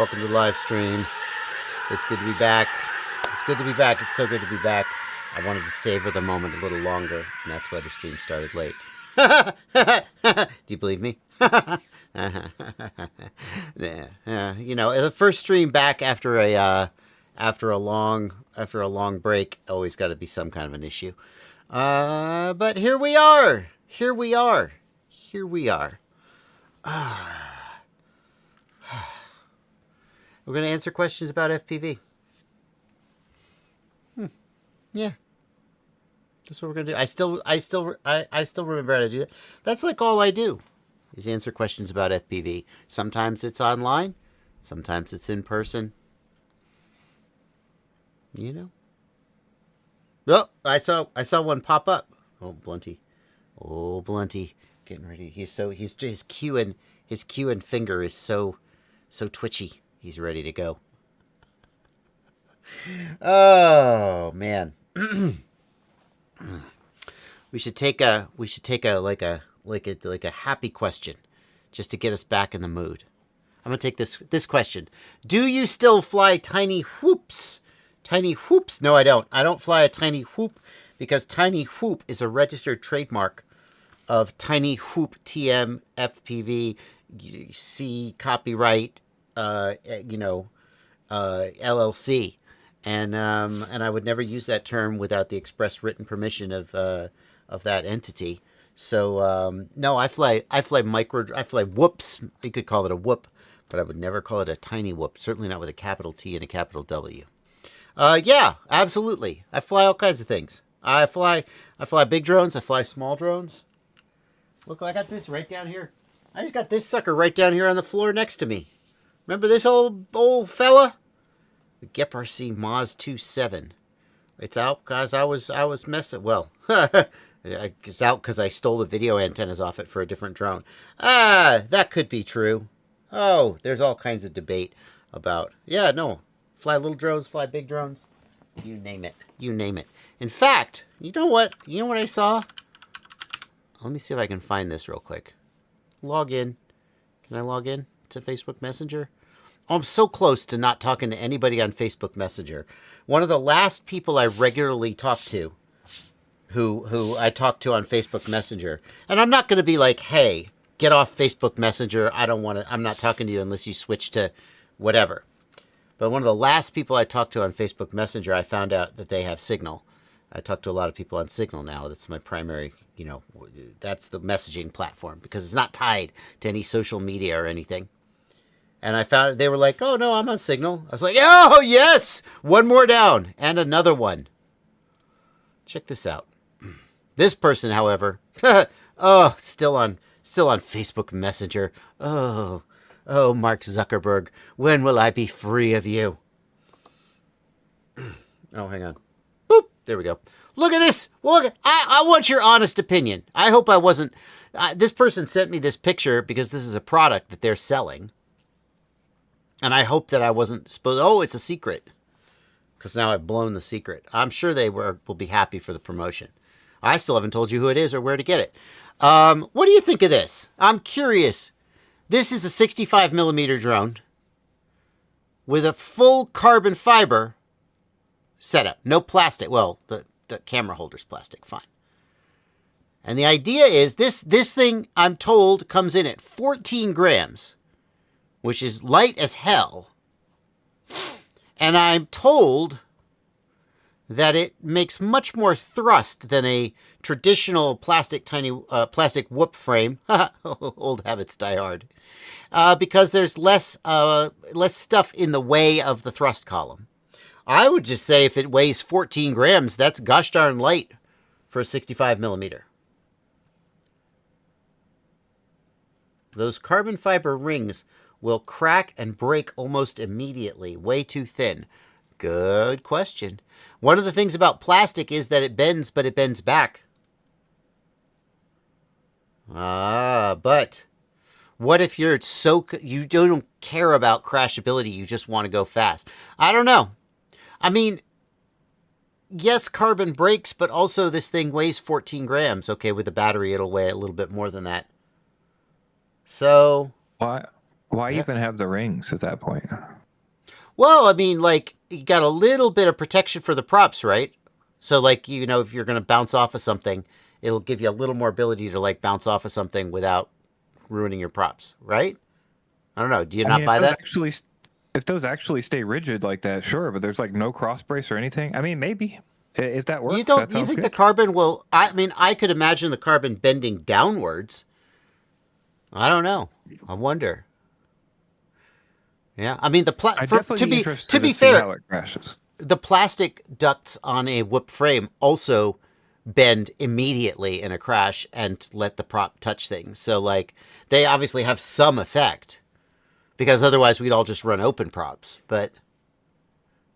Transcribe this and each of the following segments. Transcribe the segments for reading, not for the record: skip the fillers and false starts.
Welcome to the live stream. It's good to be back. It's good to be back. It's so good to be back. I wanted to savor the moment a little longer, and that's why the stream started late. Do you believe me? You know, the first stream back after a long break always got to be some kind of an issue. But here we are. Here we are. Here we are. We're going to answer questions about FPV. Yeah. That's what we're going to do. I still remember how to do that. That's like all I do is answer questions about FPV. Sometimes it's online. Sometimes it's in person. You know? Oh, I saw one pop up. Oh, Blunty. Oh, Blunty. Getting ready. His cue and finger is so twitchy. He's ready to go. Oh, man. We should take a happy question just to get us back in the mood. I'm going to take this question. Do you still fly tiny whoops? Tiny whoops? No, I don't. I don't fly a tiny whoop because tiny whoop is a registered trademark of Tiny Whoop TM FPV C copyright LLC, and I would never use that term without the express written permission of that entity. So no, I fly whoops. You could call it a whoop, but I would never call it a tiny whoop. Certainly not with a capital T and a capital W. Yeah, absolutely. I fly all kinds of things. I fly big drones. I fly small drones. Look, I got this right down here. I just got this sucker right down here on the floor next to me. Remember this old fella? The GEP-RC Moz 27. It's out because I was messing. Well, it's out because I stole the video antennas off it for a different drone. That could be true. Oh, there's all kinds of debate about. Yeah, no. Fly little drones, fly big drones. You name it. You name it. In fact, you know what? You know what I saw? Let me see if I can find this real quick. Log in. Can I log in to Facebook Messenger? Oh, I'm so close to not talking to anybody on Facebook Messenger. One of the last people I regularly talk to, who I talk to on Facebook Messenger, and I'm not going to be like, hey, get off Facebook Messenger. I'm not talking to you unless you switch to whatever. But one of the last people I talked to on Facebook Messenger, I found out that they have Signal. I talk to a lot of people on Signal now. That's my primary, that's the messaging platform because it's not tied to any social media or anything. And I found they were like, oh, no, I'm on Signal. I was like, oh, yes, one more down and another one. Check this out. This person, however, still on Facebook Messenger. Oh, Mark Zuckerberg, when will I be free of you? Oh, hang on. Boop. There we go. Look at this. Look, I want your honest opinion. I hope I wasn't. This person sent me this picture because this is a product that they're selling. And I hope that I wasn't supposed. Oh, it's a secret. Because now I've blown the secret. I'm sure they will be happy for the promotion. I still haven't told you who it is or where to get it. What do you think of this? I'm curious. This is a 65 millimeter drone with a full carbon fiber setup. No plastic. Well, the camera holder's plastic. Fine. And the idea is this thing, I'm told, comes in at 14 grams, which is light as hell. And I'm told that it makes much more thrust than a traditional plastic whoop frame. Old habits die hard. Because there's less stuff in the way of the thrust column. I would just say if it weighs 14 grams, that's gosh darn light for a 65 millimeter. Those carbon fiber rings will crack and break almost immediately. Way too thin. Good question. One of the things about plastic is that it bends, but it bends back. But what if you don't care about crashability, you just want to go fast? I don't know. I mean, yes, carbon breaks, but also this thing weighs 14 grams. Okay, with the battery, it'll weigh a little bit more than that. So... Why even have the rings at that point? Well, I mean, like, you got a little bit of protection for the props, right? So, like, you know, if you're going to bounce off of something, it'll give you a little more ability to, like, bounce off of something without ruining your props, right? I don't know. Do you I not mean, buy that? if those actually stay rigid like that, sure, but there's like no cross brace or anything. I mean, maybe if that You works, don't, that you sounds think the good. carbon will, I mean, I could imagine the carbon bending downwards. I don't know. I wonder. Yeah. I mean, I'd definitely be to interested to be see fair, how it crashes. the plastic ducts on a whoop frame also bend immediately in a crash and let the prop touch things. So, like, they obviously have some effect because otherwise we'd all just run open props. But,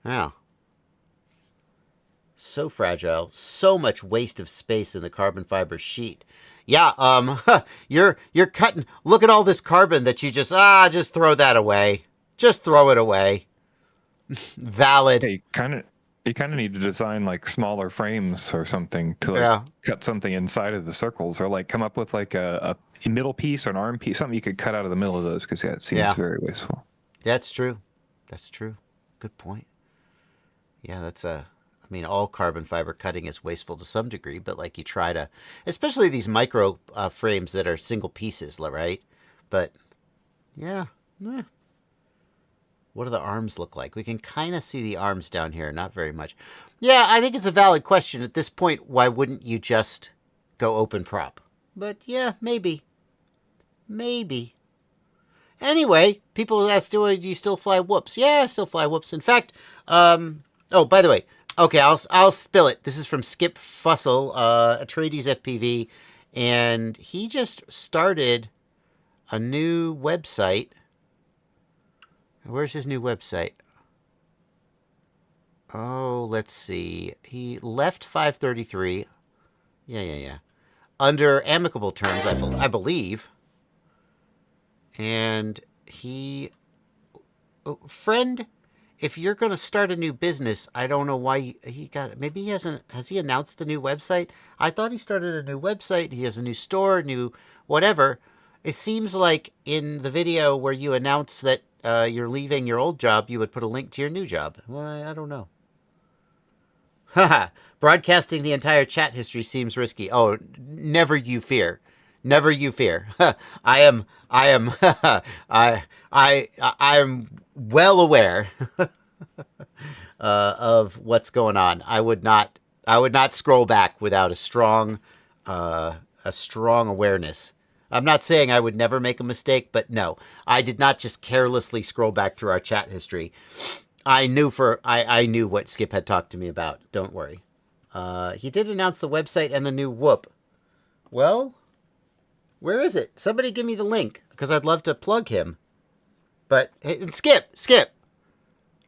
yeah, so fragile, so much waste of space in the carbon fiber sheet. Yeah, you're cutting. Look at all this carbon that you just throw that away. Just throw it away. Valid. Yeah, you kind of need to design like smaller frames or something to like Yeah, cut something inside of the circles, or like come up with like a middle piece or an arm piece, something you could cut out of the middle of those, because yeah, it seems yeah, very wasteful. that's true. That's true. Good point. Yeah, that's a. I mean, all carbon fiber cutting is wasteful to some degree, but like you try to, especially these micro frames that are single pieces, right? But yeah, eh. What do the arms look like? We can kind of see the arms down here, not very much. Yeah, I think it's a valid question at this point. Why wouldn't you just go open prop? But yeah, maybe, maybe. Anyway, people ask, do you still fly whoops? Yeah, I still fly whoops. In fact, oh, by the way, okay, I'll spill it. This is from Skip Fussell, Atreides FPV, and he just started a new website. Where's his new website? Oh, let's see. He left 533. Yeah. Under amicable terms, I believe. And he, friend, if you're going to start a new business, I don't know why he got. Maybe he hasn't. Has he announced the new website? I thought he started a new website. He has a new store, new whatever. It seems like in the video where you announce that you're leaving your old job, you would put a link to your new job. Well, I don't know. Haha. Broadcasting the entire chat history seems risky. Oh, never you fear. Never you fear. I am, I am well aware of what's going on. I would not scroll back without a strong awareness. I'm not saying I would never make a mistake, but no, I did not just carelessly scroll back through our chat history. I knew what Skip had talked to me about. Don't worry. He did announce the website and the new whoop. Well, where is it? Somebody give me the link because I'd love to plug him. But Skip.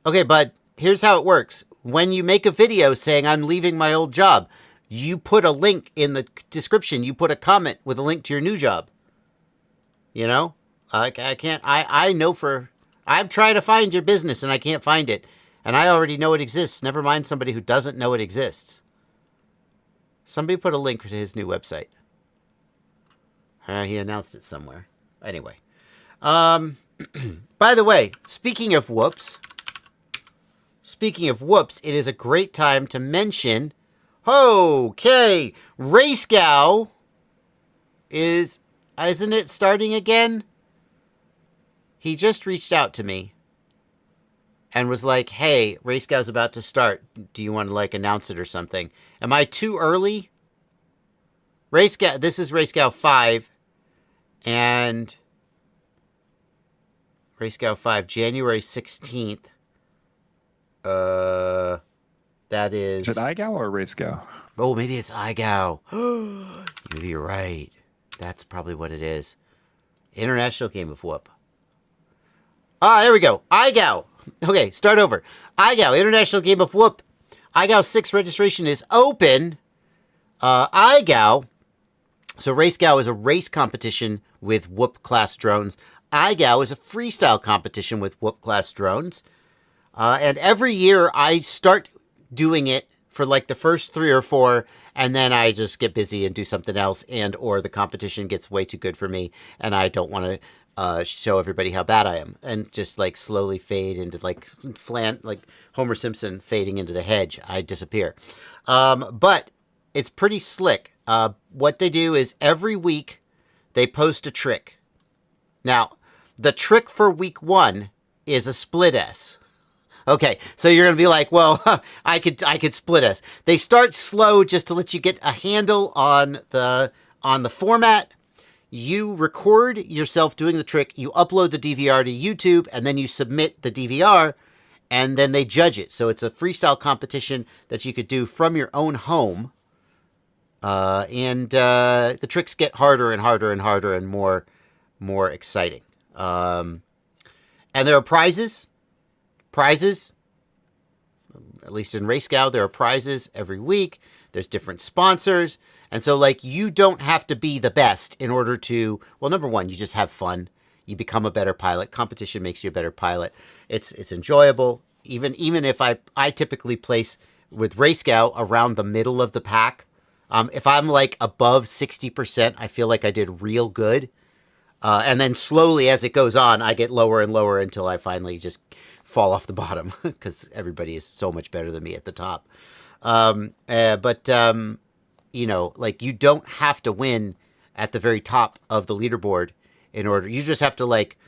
Okay, bud, here's how it works. When you make a video saying I'm leaving my old job, you put a link in the description. You put a comment with a link to your new job. You know? I can't, I know I'm trying to find your business and I can't find it. And I already know it exists. Never mind somebody who doesn't know it exists. Somebody put a link to his new website. He announced it somewhere. Anyway. By the way, speaking of whoops, it is a great time to mention, okay, Racegow isn't it starting again? He just reached out to me and was like, hey, Racegow's about to start. Do you want to, like, announce it or something? Am I too early? Racegow, this is Racegow 5. And Racegow 5, January 16th. That is... Is it iGow or Racegow? Oh, maybe it's iGow. Maybe you're right. That's probably what it is. International Game of Whoop. Ah, there we go. iGow. Okay, start over. iGow, International Game of Whoop. iGow 6 registration is open. iGow. So Racegow is a race competition with Whoop class drones. iGow is a freestyle competition with Whoop class drones. And every year I start doing it for like the first 3 or 4, and then I just get busy and do something else, and or the competition gets way too good for me, and I don't want show everybody how bad I am, and just like slowly fade into like like Homer Simpson fading into the hedge. I disappear. But it's pretty slick. What they do is every week they post a trick. Now, the trick for week 1 is a split S. Okay, so you're gonna be like, well, I could split S. They start slow just to let you get a handle on the format. You record yourself doing the trick, you upload the DVR to YouTube, and then you submit the DVR, and then they judge it. So it's a freestyle competition that you could do from your own home. And the tricks get harder and harder and harder and more exciting. And there are prizes. At least in RaceGow, there are prizes every week. There's different sponsors. And so, like, you don't have to be the best in order to, well, number one, you just have fun. You become a better pilot. Competition makes you a better pilot. It's enjoyable. Even if I typically place with RaceGow around the middle of the pack. If I'm like above 60%, I feel like I did real good. And then slowly as it goes on, I get lower and lower until I finally just fall off the bottom because everybody is so much better than me at the top. You know, like, you don't have to win at the very top of the leaderboard in order. You just have to, like,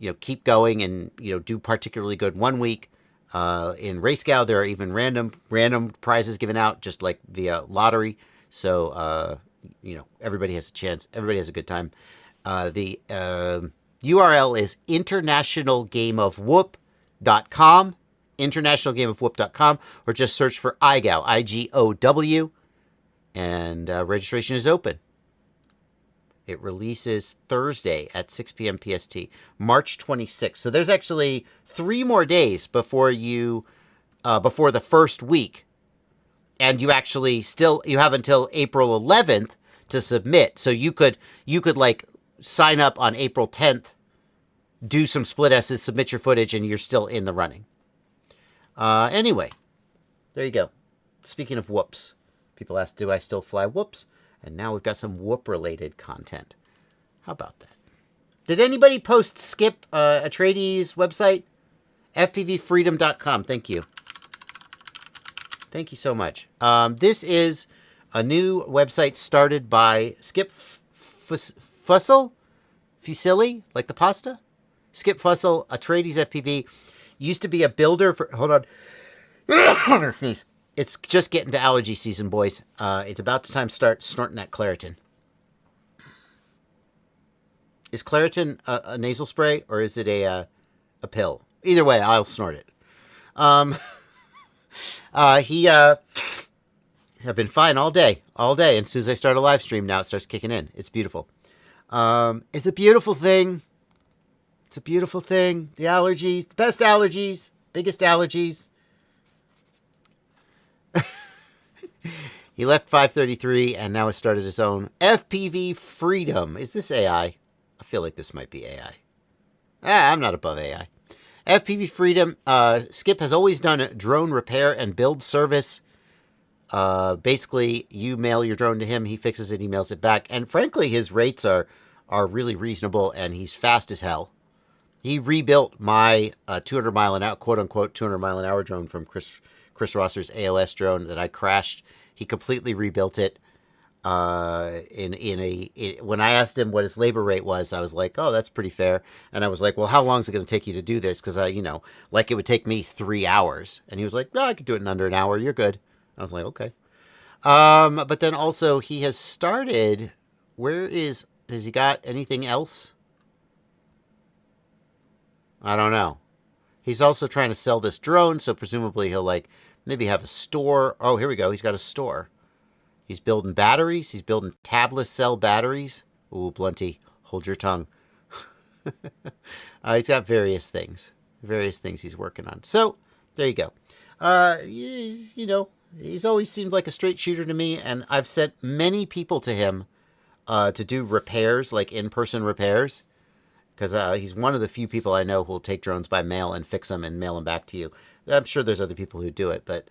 you know, keep going and, you know, do particularly good one week. In RaceGow, there are even random prizes given out, just like via lottery. So, you know, everybody has a chance. Everybody has a good time. The URL is internationalgameofwhoop.com, internationalgameofwhoop.com, or just search for IGOW, IGOW. And registration is open. It releases Thursday at 6 p.m. PST, March 26th. So there's actually 3 more days before before the first week. And you actually you have until April 11th to submit. So you could like sign up on April 10th, do some split S's, submit your footage, and you're still in the running. Anyway, there you go. Speaking of whoops. People ask, do I still fly whoops? And now we've got some whoop-related content. How about that? Did anybody post Skip Atreides' website? FPVFreedom.com. Thank you. Thank you so much. This is a new website started by Skip Fussell? Fusilli? Like the pasta? Skip Fussell, Atreides FPV. Used to be a builder for... Hold on. I'm going to sneeze. It's just getting to allergy season, boys. It's about time to start snorting that Claritin. Is Claritin a nasal spray, or is it a pill? Either way, I'll snort it. I've been fine all day. And as soon as I start a live stream now, it starts kicking in. It's beautiful. It's a beautiful thing. The allergies, the best allergies, biggest allergies. He left 533 and now has started his own FPV Freedom. Is this AI? I feel like this might be AI. I'm not above AI. FPV Freedom. Skip has always done a drone repair and build service. Basically, you mail your drone to him, he fixes it, he mails it back. And frankly, his rates are really reasonable, and he's fast as hell. He rebuilt my 200 mile an hour, quote unquote, 200 mile an hour drone from Chris Rosser's AOS drone that I crashed. He completely rebuilt it. When I asked him what his labor rate was, I was like, oh, that's pretty fair. And I was like, well, how long is it going to take you to do this? Because it would take me 3 hours. And he was like, no, I could do it in under an hour. You're good. I was like, okay. But then also he has started, has he got anything else? I don't know. He's also trying to sell this drone. So presumably he'll maybe have a store. Oh, here we go. He's got a store. He's building batteries. He's building tabless cell batteries. Ooh, Blunty, hold your tongue. He's got various things he's working on. So there you go. He's always seemed like a straight shooter to me, and I've sent many people to him to do repairs, like in-person repairs, because he's one of the few people I know who will take drones by mail and fix them and mail them back to you. I'm sure there's other people who do it, but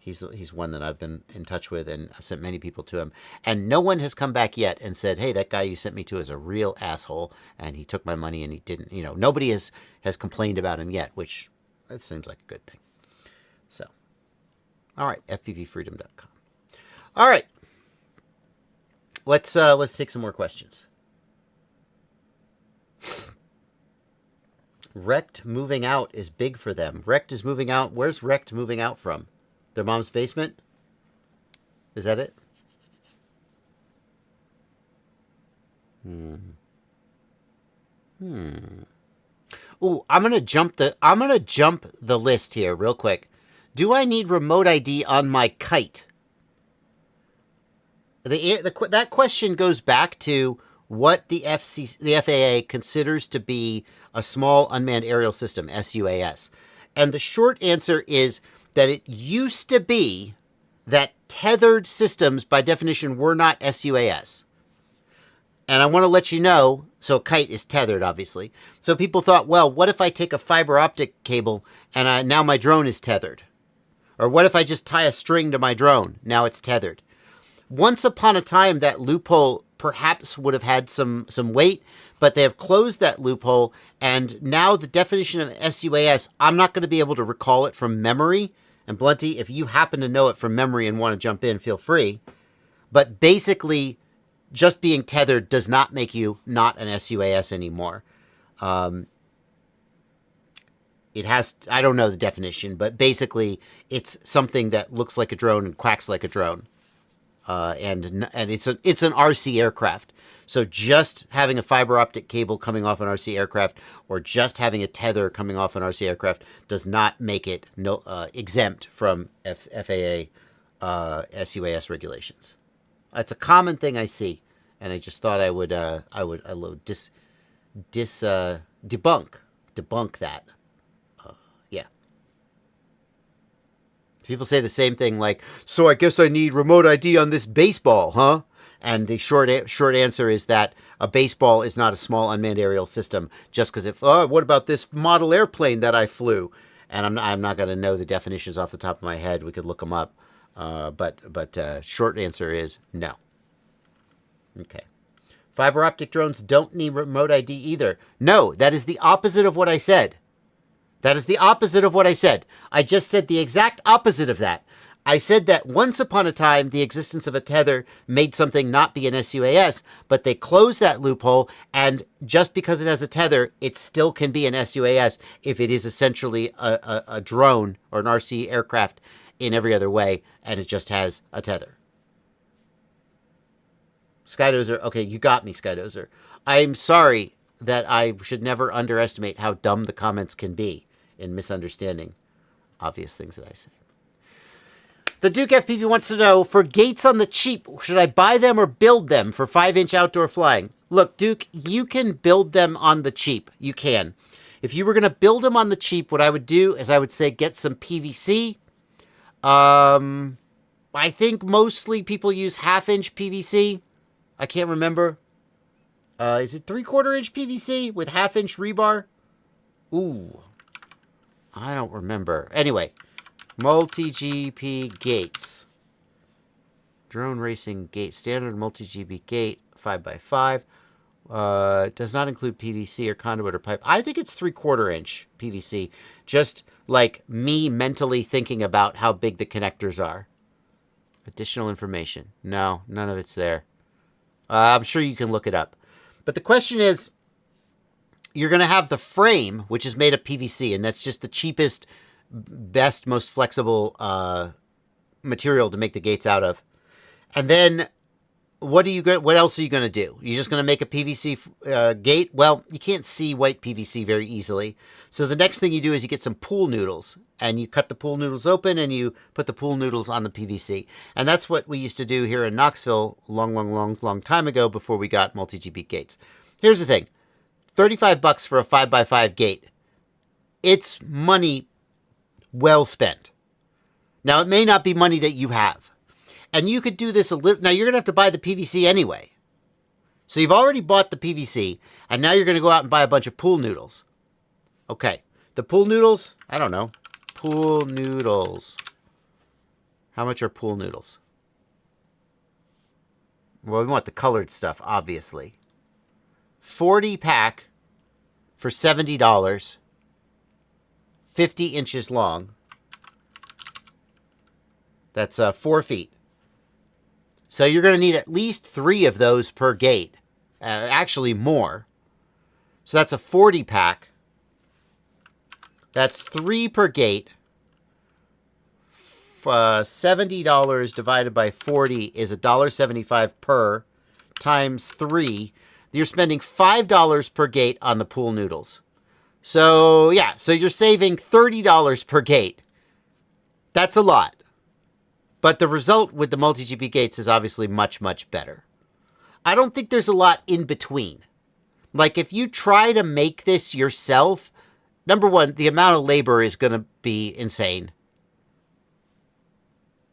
He's one that I've been in touch with, and I've sent many people to him. And no one has come back yet and said, hey, that guy you sent me to is a real asshole, and he took my money and he didn't, nobody has complained about him yet, which that seems like a good thing. So, all right, fpvfreedom.com. All right. Let's take some more questions. Wrecked moving out is big for them. Wrecked is moving out. Where's Wrecked moving out from? Their mom's basement? Is that it? Ooh, I'm gonna jump the list here real quick. Do I need remote ID on my kite? That question goes back to what the FAA considers to be a small unmanned aerial system, SUAS. And the short answer is that it used to be that tethered systems, by definition, were not SUAS. And I want to let you know, so kite is tethered, obviously. So people thought, well, what if I take a fiber optic cable and now my drone is tethered? Or what if I just tie a string to my drone? Now it's tethered. Once upon a time, that loophole perhaps would have had some weight, but they have closed that loophole, and now the definition of SUAS, I'm not going to be able to recall it from memory. And Blunty, if you happen to know it from memory and want to jump in, feel free. But basically, just being tethered does not make you not an SUAS anymore. It has, I don't know the definition, but basically it's something that looks like a drone and quacks like a drone. And it's an RC aircraft. So just having a fiber optic cable coming off an RC aircraft, or just having a tether coming off an RC aircraft, does not make it exempt from FAA SUAS regulations. It's a common thing I see, and I just thought I would debunk that. Yeah. People say the same thing, like, so I guess I need remote ID on this baseball, huh? And the short answer is that a baseball is not a small unmanned aerial system. Just because what about this model airplane that I flew? And I'm not going to know the definitions off the top of my head. We could look them up. But short answer is no. Okay. Fiber optic drones don't need remote ID either. No, that is the opposite of what I said. That is the opposite of what I said. I just said the exact opposite of that. I said that once upon a time, the existence of a tether made something not be an SUAS, but they closed that loophole, and just because it has a tether, it still can be an SUAS if it is essentially a drone or an RC aircraft in every other way, and it just has a tether. Skydozer, okay, you got me, Skydozer. I'm sorry that I should never underestimate how dumb the comments can be in misunderstanding obvious things that I say. The Duke FPV wants to know, for gates on the cheap, should I buy them or build them for 5-inch outdoor flying? Look, Duke, you can build them on the cheap. You can. If you were going to build them on the cheap, what I would do is I would say get some PVC. I think mostly people use 1/2-inch PVC. I can't remember. Is it 3/4-inch PVC with 1/2-inch rebar? Ooh. I don't remember. Anyway. Multi-GP gates. Drone racing gate. Standard multi-GP gate. 5x5. Does not include PVC or conduit or pipe. I think it's 3/4-inch PVC. Just like me mentally thinking about how big the connectors are. Additional information. No, none of it's there. I'm sure you can look it up. But the question is, you're going to have the frame, which is made of PVC, and that's just the cheapest, best, most flexible material to make the gates out of. And then what else are you going to do? You're just going to make a PVC gate? Well, you can't see white PVC very easily. So the next thing you do is you get some pool noodles, and you cut the pool noodles open and you put the pool noodles on the PVC. And that's what we used to do here in Knoxville long time ago before we got multi-GP gates. Here's the thing. $35 for a 5x5 gate. It's money well spent. Now, it may not be money that you have. And you could do this a little. Now, you're going to have to buy the PVC anyway. So you've already bought the PVC, and now you're going to go out and buy a bunch of pool noodles. Okay. The pool noodles, I don't know. Pool noodles. How much are pool noodles? Well, we want the colored stuff, obviously. 40 pack for $70. 50 inches long. That's 4 feet. So you're going to need at least 3 of those per gate. Actually, more. So that's a 40 pack. That's 3 per gate. $70 divided by 40 is $1.75 per times 3. You're spending $5 per gate on the pool noodles. So, yeah, so you're saving $30 per gate. That's a lot. But the result with the multi-GP gates is obviously much, much better. I don't think there's a lot in between. Like, if you try to make this yourself, number one, the amount of labor is going to be insane.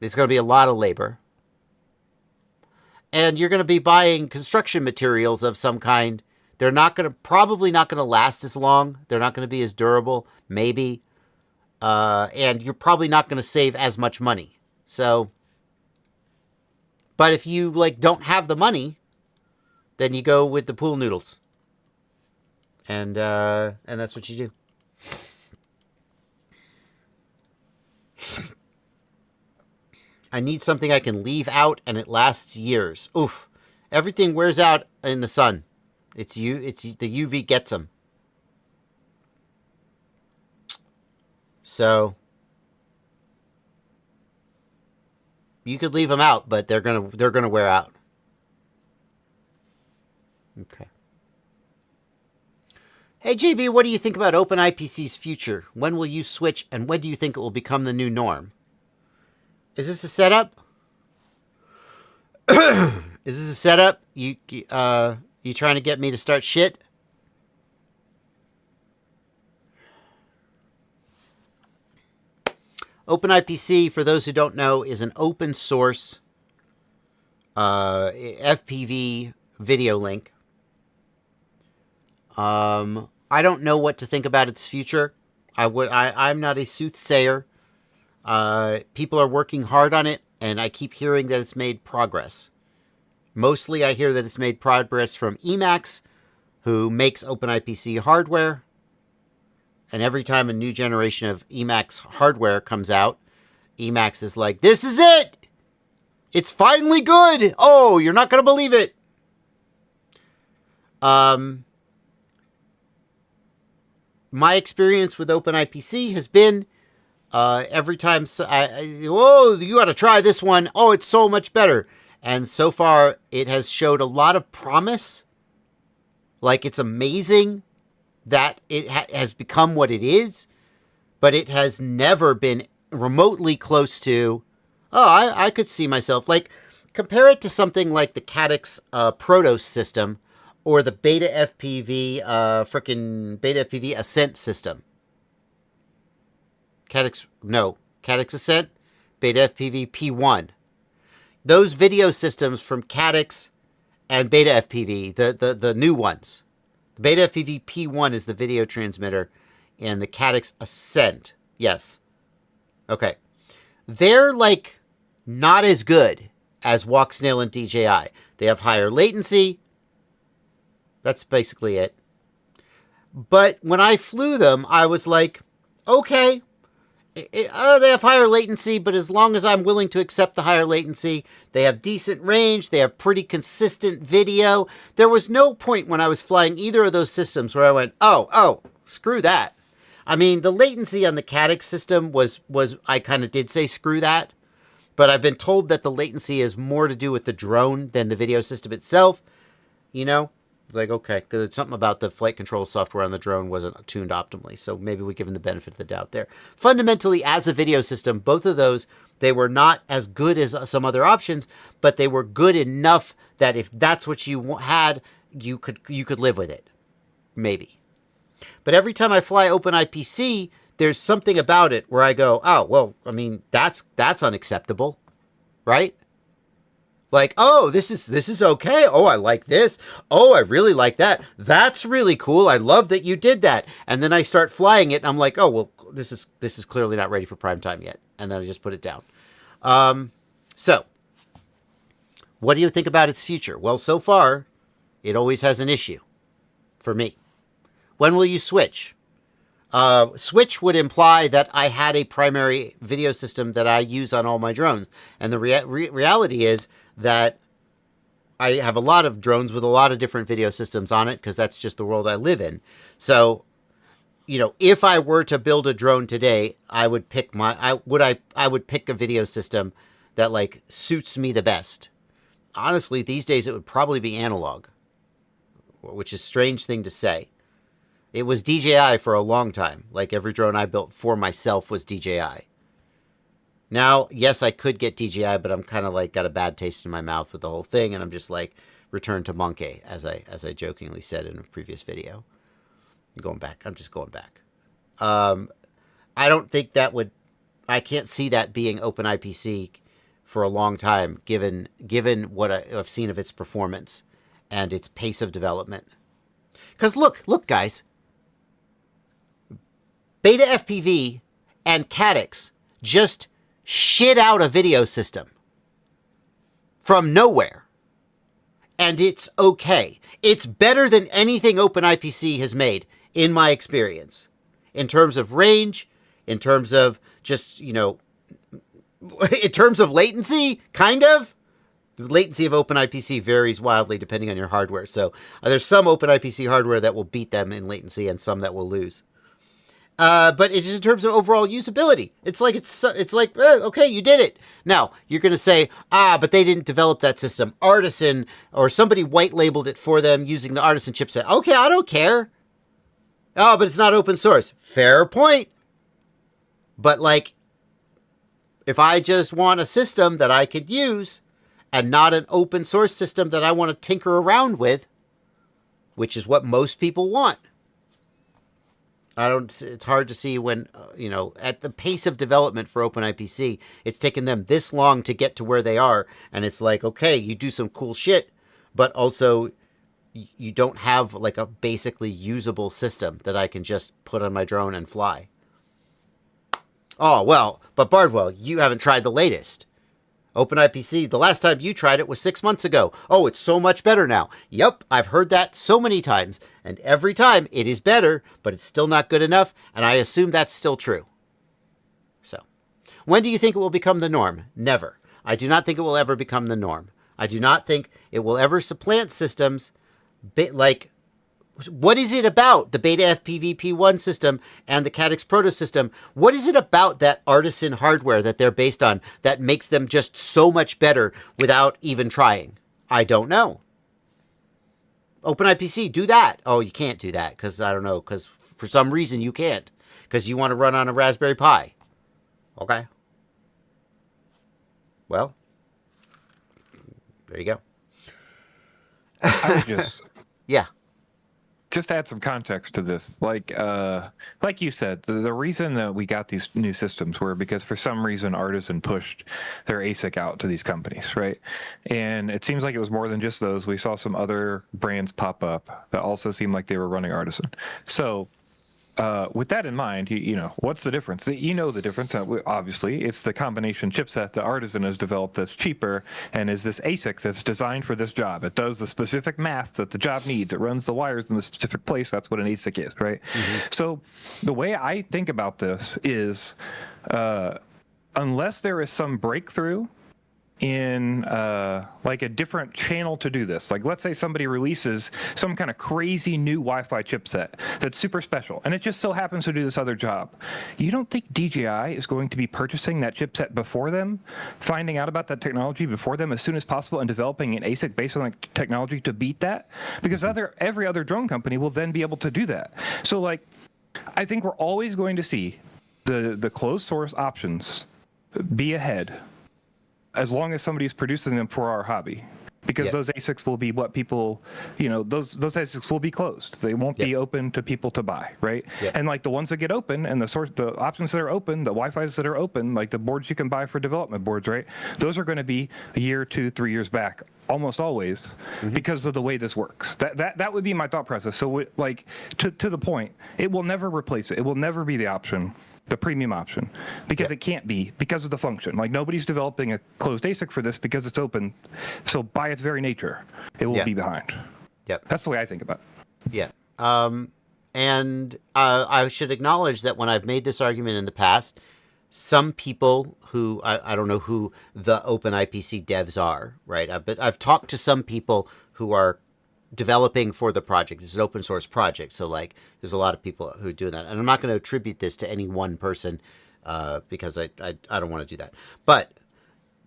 It's going to be a lot of labor. And you're going to be buying construction materials of some kind. They're probably not going to last as long. They're not going to be as durable, maybe. And you're probably not going to save as much money. So, but if you don't have the money, then you go with the pool noodles. And that's what you do. I need something I can leave out and it lasts years. Oof. Everything wears out in the sun. It's the UV gets them. So you could leave them out, but they're gonna wear out. Okay. Hey JB, what do you think about OpenIPC's future? When will you switch, and when do you think it will become the new norm? Is this a setup? Is this a setup? You trying to get me to start shit? OpenIPC, for those who don't know, is an open source FPV video link. I don't know what to think about its future. I'm not a soothsayer. People are working hard on it, and I keep hearing that it's made progress. Mostly I hear that it's made progress from Emacs, who makes OpenIPC hardware. And every time a new generation of Emacs hardware comes out, Emacs is like, this is it! It's finally good! Oh, you're not going to believe it! My experience with OpenIPC has been every time whoa, you got to try this one. Oh, it's so much better. And so far, it has showed a lot of promise. Like, it's amazing that it has become what it is, but it has never been remotely close to, I could see myself. Like, compare it to something like the Caddx Protos system or the Beta FPV, Beta FPV Ascent system. Caddx Ascent, Beta FPV P1. Those video systems from Caddx and Beta FPV, the new ones. The Beta FPV P1 is the video transmitter, and the Caddx Ascent, yes. Okay. They're, not as good as Walksnail and DJI. They have higher latency. That's basically it. But when I flew them, I was like, okay, they have higher latency, but as long as I'm willing to accept the higher latency, they have decent range, they have pretty consistent video. There was no point when I was flying either of those systems where I went, oh, screw that. I mean, the latency on the Caddx system was I kind of did say screw that, but I've been told that the latency is more to do with the drone than the video system itself, It's like, okay, because it's something about the flight control software on the drone wasn't tuned optimally. So maybe we give them the benefit of the doubt there. Fundamentally, as a video system, both of those, they were not as good as some other options, but they were good enough that if that's what you had, you could live with it. Maybe. But every time I fly OpenIPC, there's something about it where I go, oh, well, I mean, that's unacceptable, right? Like, oh, this is okay. Oh, I like this. Oh, I really like that. That's really cool. I love that you did that. And then I start flying it, and I'm like, oh, well, this is clearly not ready for prime time yet. And then I just put it down. So, what do you think about its future? Well, so far, it always has an issue for me. When will you switch? Switch would imply that I had a primary video system that I use on all my drones. And the reality is that I have a lot of drones with a lot of different video systems on it because that's just the world I live in. So, you know, if I were to build a drone today, I would pick I would pick a video system that like suits me the best. Honestly, these days it would probably be analog, which is a strange thing to say. It was DJI for a long time. Like every drone I built for myself was DJI. Now, yes, I could get DJI, but I'm kind of like got a bad taste in my mouth with the whole thing, and I'm just like return to Monkey, as I jokingly said in a previous video. I'm just going back. I don't think that would. I can't see that being OpenIPC for a long time, given what I've seen of its performance and its pace of development. Because look, guys. Beta FPV and Caddx just shit out a video system from nowhere. And it's okay. It's better than anything OpenIPC has made, in my experience. In terms of range, in terms of just, you know, in terms of latency, kind of. The latency of OpenIPC varies wildly depending on your hardware. So there's some OpenIPC hardware that will beat them in latency and some that will lose. But it's just in terms of overall usability. It's like, okay, you did it. Now, you're going to say, but they didn't develop that system. Artisan, or somebody white labeled it for them using the Artisan chipset. Okay, I don't care. Oh, but it's not open source. Fair point. But like, if I just want a system that I could use and not an open source system that I want to tinker around with, which is what most people want. It's hard to see when, you know, at the pace of development for OpenIPC, it's taken them this long to get to where they are. And it's like, okay, you do some cool shit, but also you don't have like a basically usable system that I can just put on my drone and fly. Oh, well, but Bardwell, you haven't tried the latest. OpenIPC, the last time you tried it was 6 months ago. Oh, it's so much better now. Yep, I've heard that so many times, and every time it is better, but it's still not good enough, and I assume that's still true. So, when do you think it will become the norm? Never. I do not think it will ever become the norm. I do not think it will ever supplant systems like, what is it about the Beta FPV P1 system and the Caddx Proto system? What is it about that Artisan hardware that they're based on that makes them just so much better without even trying? I don't know. OpenIPC, do that. Oh, you can't do that because, I don't know, because for some reason you can't. Because you want to run on a Raspberry Pi. Okay. Well, there you go. I just... Yeah. Just to add some context to this, like you said, the reason that we got these new systems were because for some reason Artisan pushed their ASIC out to these companies, right? And it seems like it was more than just those. We saw some other brands pop up that also seemed like they were running Artisan. So with that in mind, you know, what's the difference? You know the difference. Obviously, it's the combination chipset that Artisan has developed that's cheaper and is this ASIC that's designed for this job. It does the specific math that the job needs. It runs the wires in the specific place. That's what an ASIC is, right? Mm-hmm. So the way I think about this is unless there is some breakthrough in like a different channel to do this. Like, let's say somebody releases some kind of crazy new Wi-Fi chipset that's super special, and it just so happens to do this other job. You don't think DJI is going to be purchasing that chipset before them, finding out about that technology before them as soon as possible, and developing an ASIC based on that technology to beat that? Because every other drone company will then be able to do that. So, like, I think we're always going to see the closed source options be ahead, as long as somebody's producing them for our hobby, because those ASICs will be what people, you know, those ASICs will be closed. They won't be open to people to buy, right? And like the ones that get open and the options that are open, the Wi-Fi's that are open, like the boards you can buy for development boards, right? Those are going to be a year, 2, 3 years back almost always because of the way this works. That would be my thought process. So like to the point, it will never replace it. It will never be the option, the premium option, because it can't be because of the function. Like nobody's developing a closed ASIC for this because it's open. So by its very nature, it will be behind. Yep. That's the way I think about it. Yeah. And I should acknowledge that when I've made this argument in the past, some people who, I don't know who the OpenIPC devs are, right? But I've talked to some people who are developing for the project. It's an open source project. So like there's a lot of people who do that. And I'm not going to attribute this to any one person because I don't want to do that. But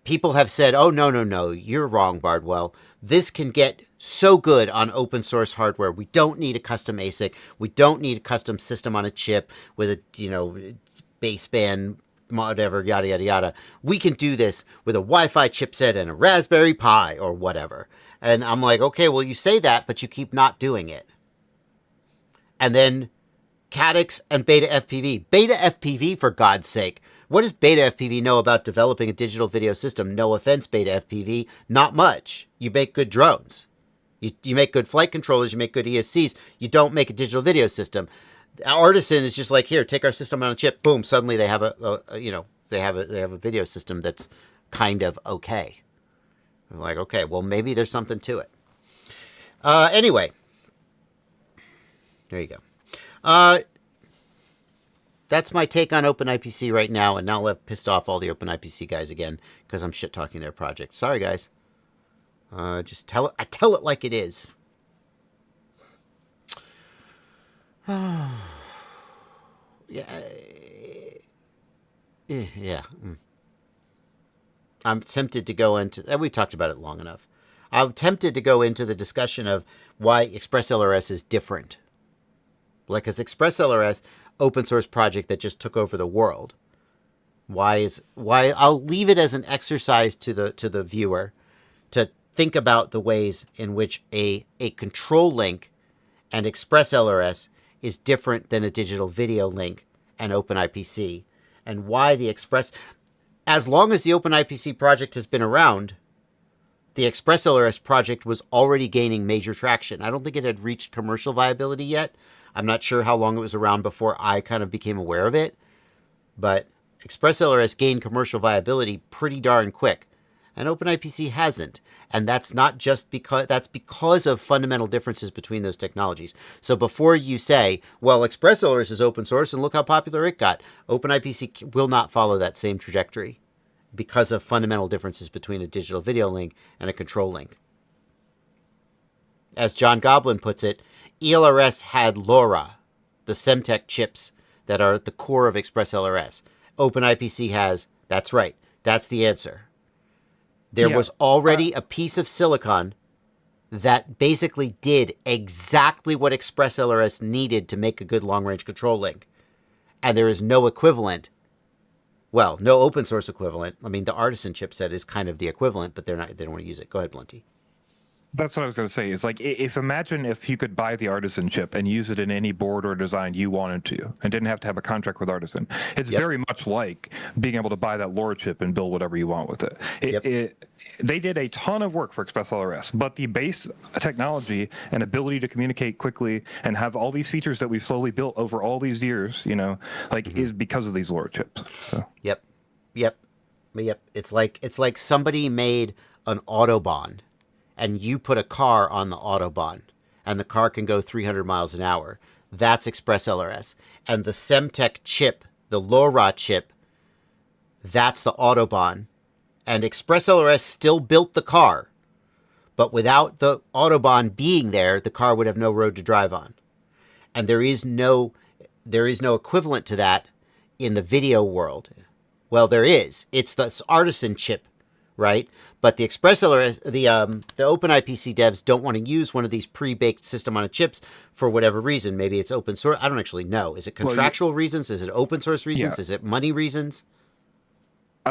people have said, oh, no, you're wrong, Bardwell. This can get so good on open source hardware. We don't need a custom ASIC. We don't need a custom system on a chip with a, baseband, whatever, yada, yada, yada. We can do this with a Wi-Fi chipset and a Raspberry Pi or whatever. And I'm like, okay, well, you say that, but you keep not doing it. And then Cadix and Beta FPV. Beta FPV, for God's sake. What does Beta FPV know about developing a digital video system? No offense, Beta FPV. Not much. You make good drones. You make good flight controllers. You make good ESCs. You don't make a digital video system. Artisan is just like, here, take our system on a chip. Boom. Suddenly they have they have a video system that's kind of okay. I'm like, okay, well, maybe there's something to it. Anyway, there you go. That's my take on OpenIPC right now, and now I've pissed off all the OpenIPC guys again because I'm shit talking their project. Sorry, guys. Just tell it. I tell it like it is. Yeah. Yeah. I'm tempted to go into, and we talked about it long enough. I'm tempted to go into the discussion of why ExpressLRS is different. Like, as ExpressLRS, open source project that just took over the world. Why I'll leave it as an exercise to the viewer to think about the ways in which a control link and ExpressLRS is different than a digital video link and OpenIPC, and why as long as the OpenIPC project has been around, the ExpressLRS project was already gaining major traction. I don't think it had reached commercial viability yet. I'm not sure how long it was around before I kind of became aware of it, but ExpressLRS gained commercial viability pretty darn quick, and OpenIPC hasn't. And that's not just because of fundamental differences between those technologies. So before you say, well, ExpressLRS is open source and look how popular it got, OpenIPC will not follow that same trajectory because of fundamental differences between a digital video link and a control link. As John Goblin puts it, ELRS had LoRa, the Semtech chips that are at the core of ExpressLRS. OpenIPC has, that's right, that's the answer. There was already a piece of silicon that basically did exactly what ExpressLRS needed to make a good long-range control link. And there is no equivalent. Well, no open source equivalent. I mean, the Artisan chipset is kind of the equivalent, but they don't want to use it. Go ahead, Blunty. That's what I was going to say. Is like, imagine if you could buy the Artisan chip and use it in any board or design you wanted to, and didn't have to have a contract with Artisan. It's very much like being able to buy that LoRa chip and build whatever you want with it. They did a ton of work for ExpressLRS, but the base technology and ability to communicate quickly and have all these features that we've slowly built over all these years, is because of these LoRa chips. So. Yep. It's like somebody made an Autobahn, and you put a car on the Autobahn, and the car can go 300 miles an hour. That's ExpressLRS. And the Semtech chip, the LoRa chip, that's the Autobahn. And ExpressLRS still built the car, but without the Autobahn being there, the car would have no road to drive on. And there is no equivalent to that in the video world. Well, there is. It's the Artisan chip, right? But the ExpressLRS, the OpenIPC devs don't want to use one of these pre-baked system on a chips for whatever reason. Maybe it's open source. I don't actually know. Is it contractual reasons? Is it open source reasons? Yeah. Is it money reasons?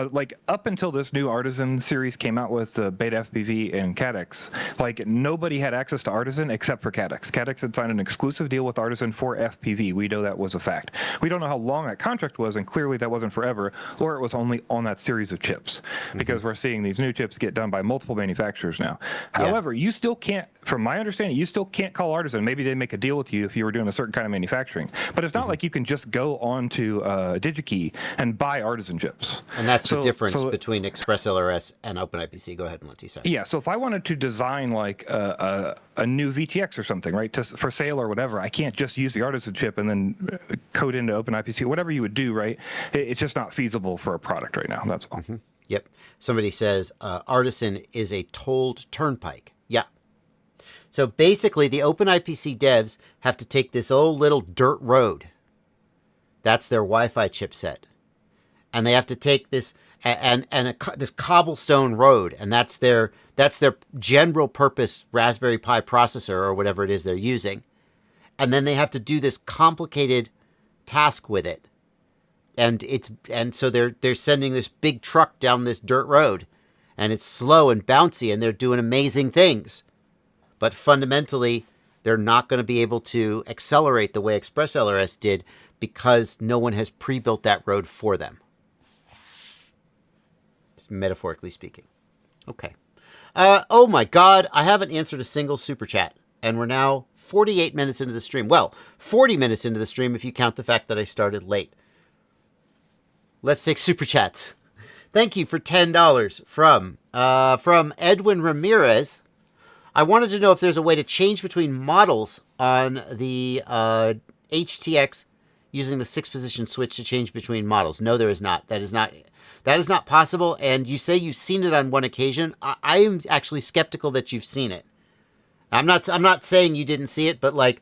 like up until this new Artisan series came out with the Beta FPV and Cadex, like nobody had access to Artisan except for Cadex. Cadex had signed an exclusive deal with Artisan for FPV. We know that was a fact. We don't know how long that contract was, and clearly that wasn't forever, or it was only on that series of chips, because we're seeing these new chips get done by multiple manufacturers now. Yeah. However, you still can't, from my understanding, you still can't call Artisan. Maybe they make a deal with you if you were doing a certain kind of manufacturing, but it's not like you can just go on to DigiKey and buy Artisan chips. And that's the difference between Express LRS and OpenIPC. Go ahead, Monty. Sorry. Yeah, so if I wanted to design like a new VTX or something, right, for sale or whatever, I can't just use the Artisan chip and then code into OpenIPC, whatever you would do, right? It's just not feasible for a product right now. That's all. Yep. Somebody says Artisan is a tolled turnpike. Yeah. So basically, the OpenIPC devs have to take this old little dirt road. That's their Wi-Fi chipset. And they have to take this this cobblestone road, and that's their general purpose Raspberry Pi processor or whatever it is they're using. And then they have to do this complicated task with it. And so they're sending this big truck down this dirt road, and it's slow and bouncy, and they're doing amazing things. But fundamentally, they're not going to be able to accelerate the way Express LRS did because no one has pre-built that road for them. Just metaphorically speaking. Okay. Oh my God, I haven't answered a single super chat, and we're now 48 minutes into the stream. Well, 40 minutes into the stream if you count the fact that I started late. Let's take super chats. Thank you for $10 from Edwin Ramirez. I wanted to know if there's a way to change between models on the EdgeTX using the 6-position switch to change between models. No, there is not. That is not possible. And you say you've seen it on one occasion. I am actually skeptical that you've seen it. I'm not saying you didn't see it, but like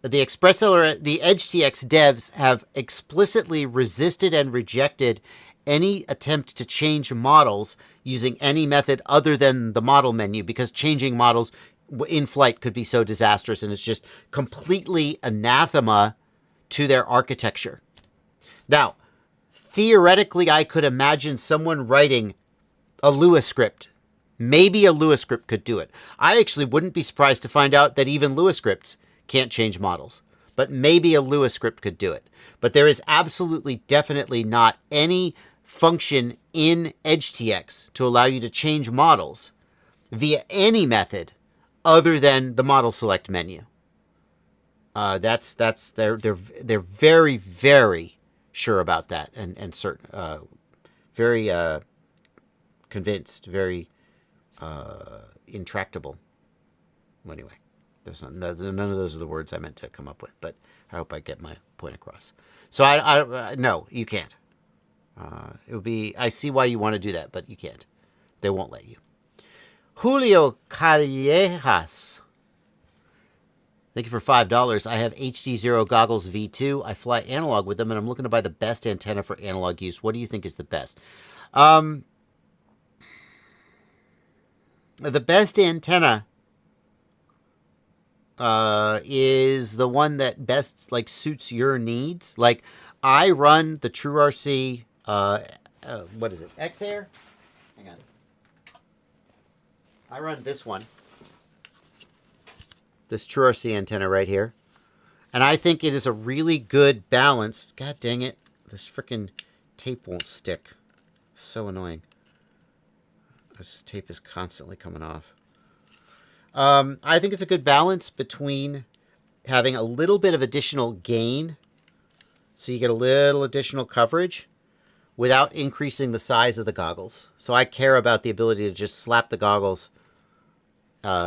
the the EdgeTX devs have explicitly resisted and rejected any attempt to change models using any method other than the model menu, because changing models in flight could be so disastrous, and it's just completely anathema to their architecture. Now, theoretically, I could imagine someone writing a Lua script. Maybe a Lua script could do it. I actually wouldn't be surprised to find out that even Lua scripts can't change models. But maybe a Lua script could do it. But there is absolutely, definitely not any function in EdgeTX to allow you to change models via any method other than the model select menu. They're very, very sure about that, and certain, very convinced, very intractable. Anyway, none of those are the words I meant to come up with, but I hope I get my point across. So no, you can't. It would be. I see why you want to do that, but you can't. They won't let you. Julio Callejas. Thank you for $5. I have HD0 goggles V2. I fly analog with them, and I'm looking to buy the best antenna for analog use. What do you think is the best? The best antenna is the one that best suits your needs. Like, I run the TrueRC. What is it? X-Air? Hang on. I run this one. This TrueRC antenna right here. And I think it is a really good balance. God dang it. This freaking tape won't stick. So annoying. This tape is constantly coming off. I think it's a good balance between having a little bit of additional gain, so you get a little additional coverage, without increasing the size of the goggles. So I care about the ability to just slap the goggles,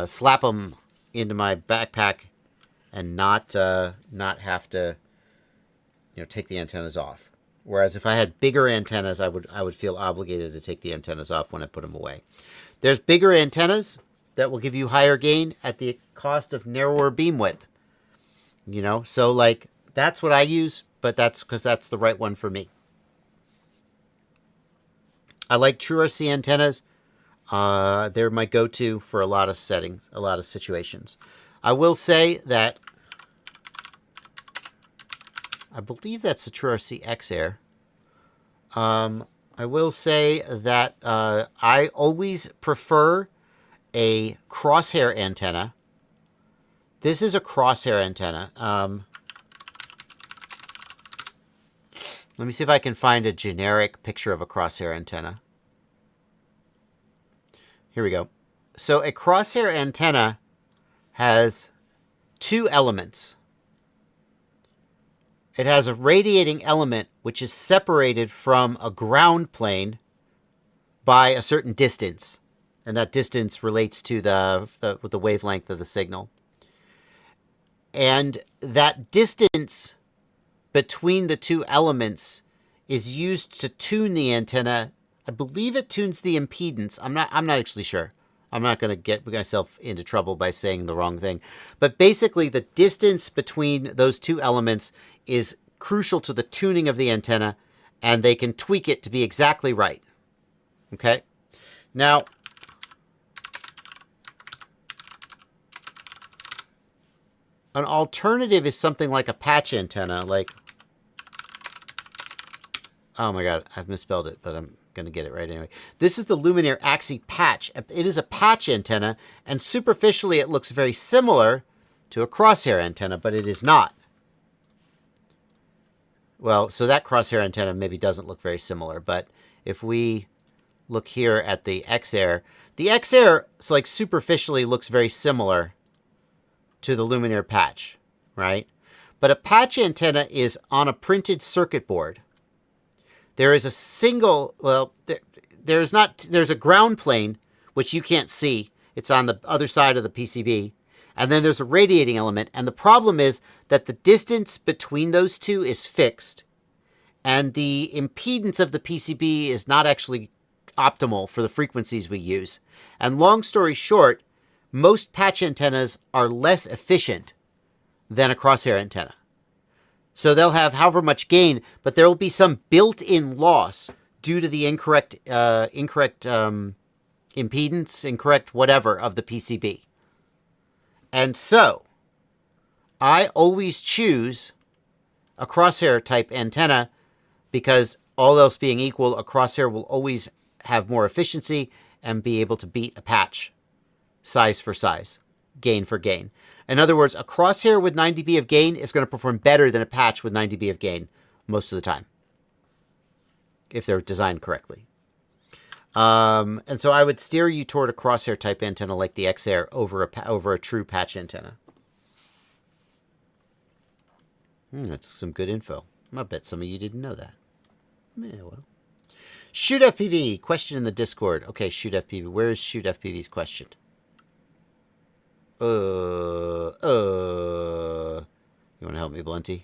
slap them into my backpack, and not have to, take the antennas off. Whereas if I had bigger antennas, I would feel obligated to take the antennas off when I put them away. There's bigger antennas that will give you higher gain at the cost of narrower beam width. So that's what I use, but that's because that's the right one for me. I like TrueRC antennas. They're my go-to for a lot of settings, a lot of situations. I will say that I believe that's the TrueRC X-Air. I I will say that I always prefer a crosshair antenna. This is a crosshair antenna. Let me see if I can find a generic picture of a crosshair antenna. Here we go. So a crosshair antenna has two elements. It has a radiating element which is separated from a ground plane by a certain distance. And that distance relates to the wavelength of the signal. And that distance between the two elements is used to tune the antenna. I believe it tunes the impedance. I'm not actually sure. I'm not going to get myself into trouble by saying the wrong thing. But basically, the distance between those two elements is crucial to the tuning of the antenna, and they can tweak it to be exactly right. Okay? Now, an alternative is something like a patch antenna, like... Oh my god, I've misspelled it, but I'm going to get it right anyway. This is the Luminaire Axie patch. It is a patch antenna, and superficially it looks very similar to a crosshair antenna, but it is not. Well, so that crosshair antenna maybe doesn't look very similar, but if we look here at the X-Air so like superficially looks very similar to the Luminaire patch, right? But a patch antenna is on a printed circuit board. There is a single, well, there's a ground plane, which you can't see. It's on the other side of the PCB. And then there's a radiating element. And the problem is that the distance between those two is fixed. And the impedance of the PCB is not actually optimal for the frequencies we use. And long story short, most patch antennas are less efficient than a crosshair antenna. So they'll have however much gain, but there will be some built-in loss due to the incorrect impedance, incorrect whatever of the PCB. And so, I always choose a crosshair type antenna because all else being equal, a crosshair will always have more efficiency and be able to beat a patch, size for size, gain for gain. In other words, a crosshair with 9 dB of gain is going to perform better than a patch with 9 dB of gain most of the time, if they're designed correctly. And so I would steer you toward a crosshair type antenna like the X-Air over a true patch antenna. That's some good info. I bet some of you didn't know that. Yeah, well. Shoot FPV, question in the Discord. Okay, Shoot FPV. Where is Shoot FPV's question? You want to help me, Blunty?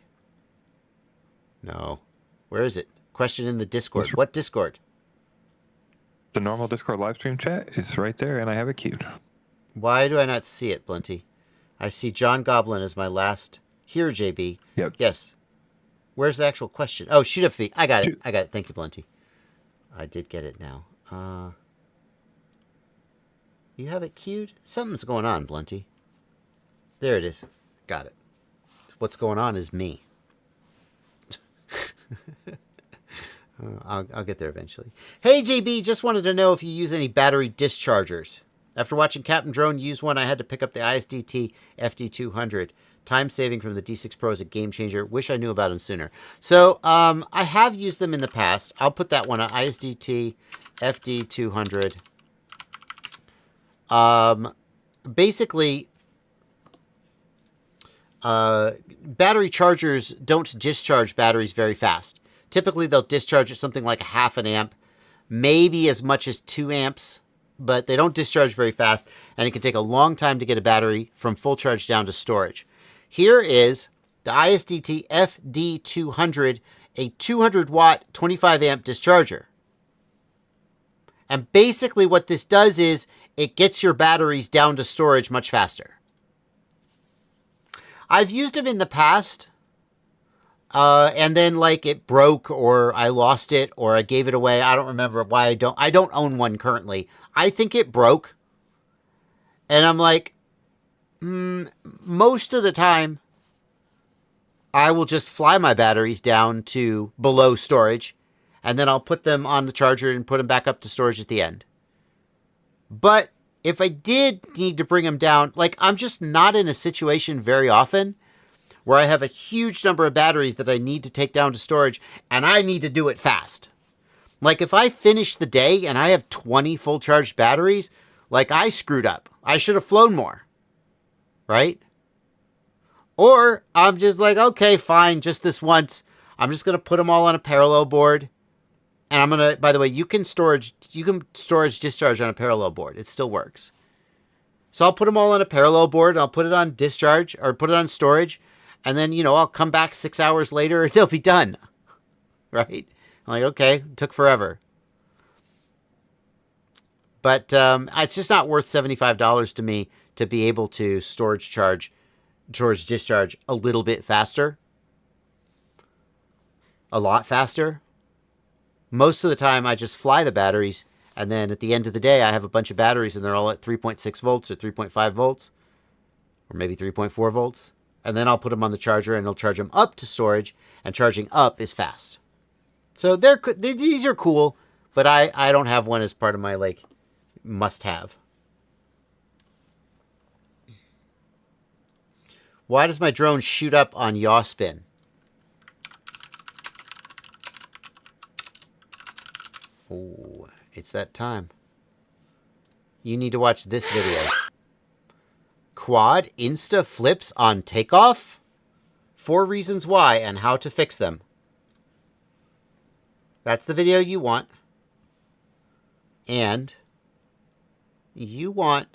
No. Where is it? Question in the Discord. What Discord? The normal Discord live stream chat is right there, and I have it queued. Why do I not see it, Blunty? I see John Goblin as my last. Here, JB. Yep. Yes. Where's the actual question? Oh, Shoot FPV. I got it. I got it. Thank you, Blunty. I did get it now. You have it queued? Something's going on, Blunty. There it is. Got it. What's going on is me. I'll get there eventually. Hey, JB, just wanted to know if you use any battery dischargers. After watching Captain Drone use one, I had to pick up the ISDT FD200. Time saving from the D6 Pro is a game changer. Wish I knew about them sooner. So, I have used them in the past. I'll put that one on ISDT FD200. Basically, battery chargers don't discharge batteries very fast. Typically, they'll discharge at something like a half an amp, maybe as much as 2 amps, but they don't discharge very fast, and it can take a long time to get a battery from full charge down to storage. Here is the ISDT FD200, a 200-watt, 25-amp discharger. And basically what this does is it gets your batteries down to storage much faster. I've used them in the past, and then like it broke or I lost it or I gave it away. I don't remember why I don't own one currently. I think it broke. And I'm like, most of the time, I will just fly my batteries down to below storage, and then I'll put them on the charger and put them back up to storage at the end. But if I did need to bring them down, like I'm just not in a situation very often where I have a huge number of batteries that I need to take down to storage, and I need to do it fast. Like if I finish the day and I have 20 full charged batteries, like I screwed up. I should have flown more, right? Or I'm just like, okay, fine, just this once. I'm just going to put them all on a parallel board. And I'm going to, by the way, you can storage discharge on a parallel board. It still works. So I'll put them all on a parallel board. I'll put it on discharge or put it on storage. And then, I'll come back 6 hours later and they'll be done. Right? I'm like, okay, it took forever. But it's just not worth $75 to me to be able to storage discharge a little bit faster. A lot faster. Most of the time, I just fly the batteries. And then at the end of the day, I have a bunch of batteries and they're all at 3.6 volts or 3.5 volts. Or maybe 3.4 volts. And then I'll put them on the charger and it'll charge them up to storage. And charging up is fast. So these are cool. But I don't have one as part of my must-have. Why does my drone shoot up on yaw spin? Oh, it's that time. You need to watch this video. Quad Insta flips on takeoff? 4 reasons why and how to fix them. That's the video you want. And you want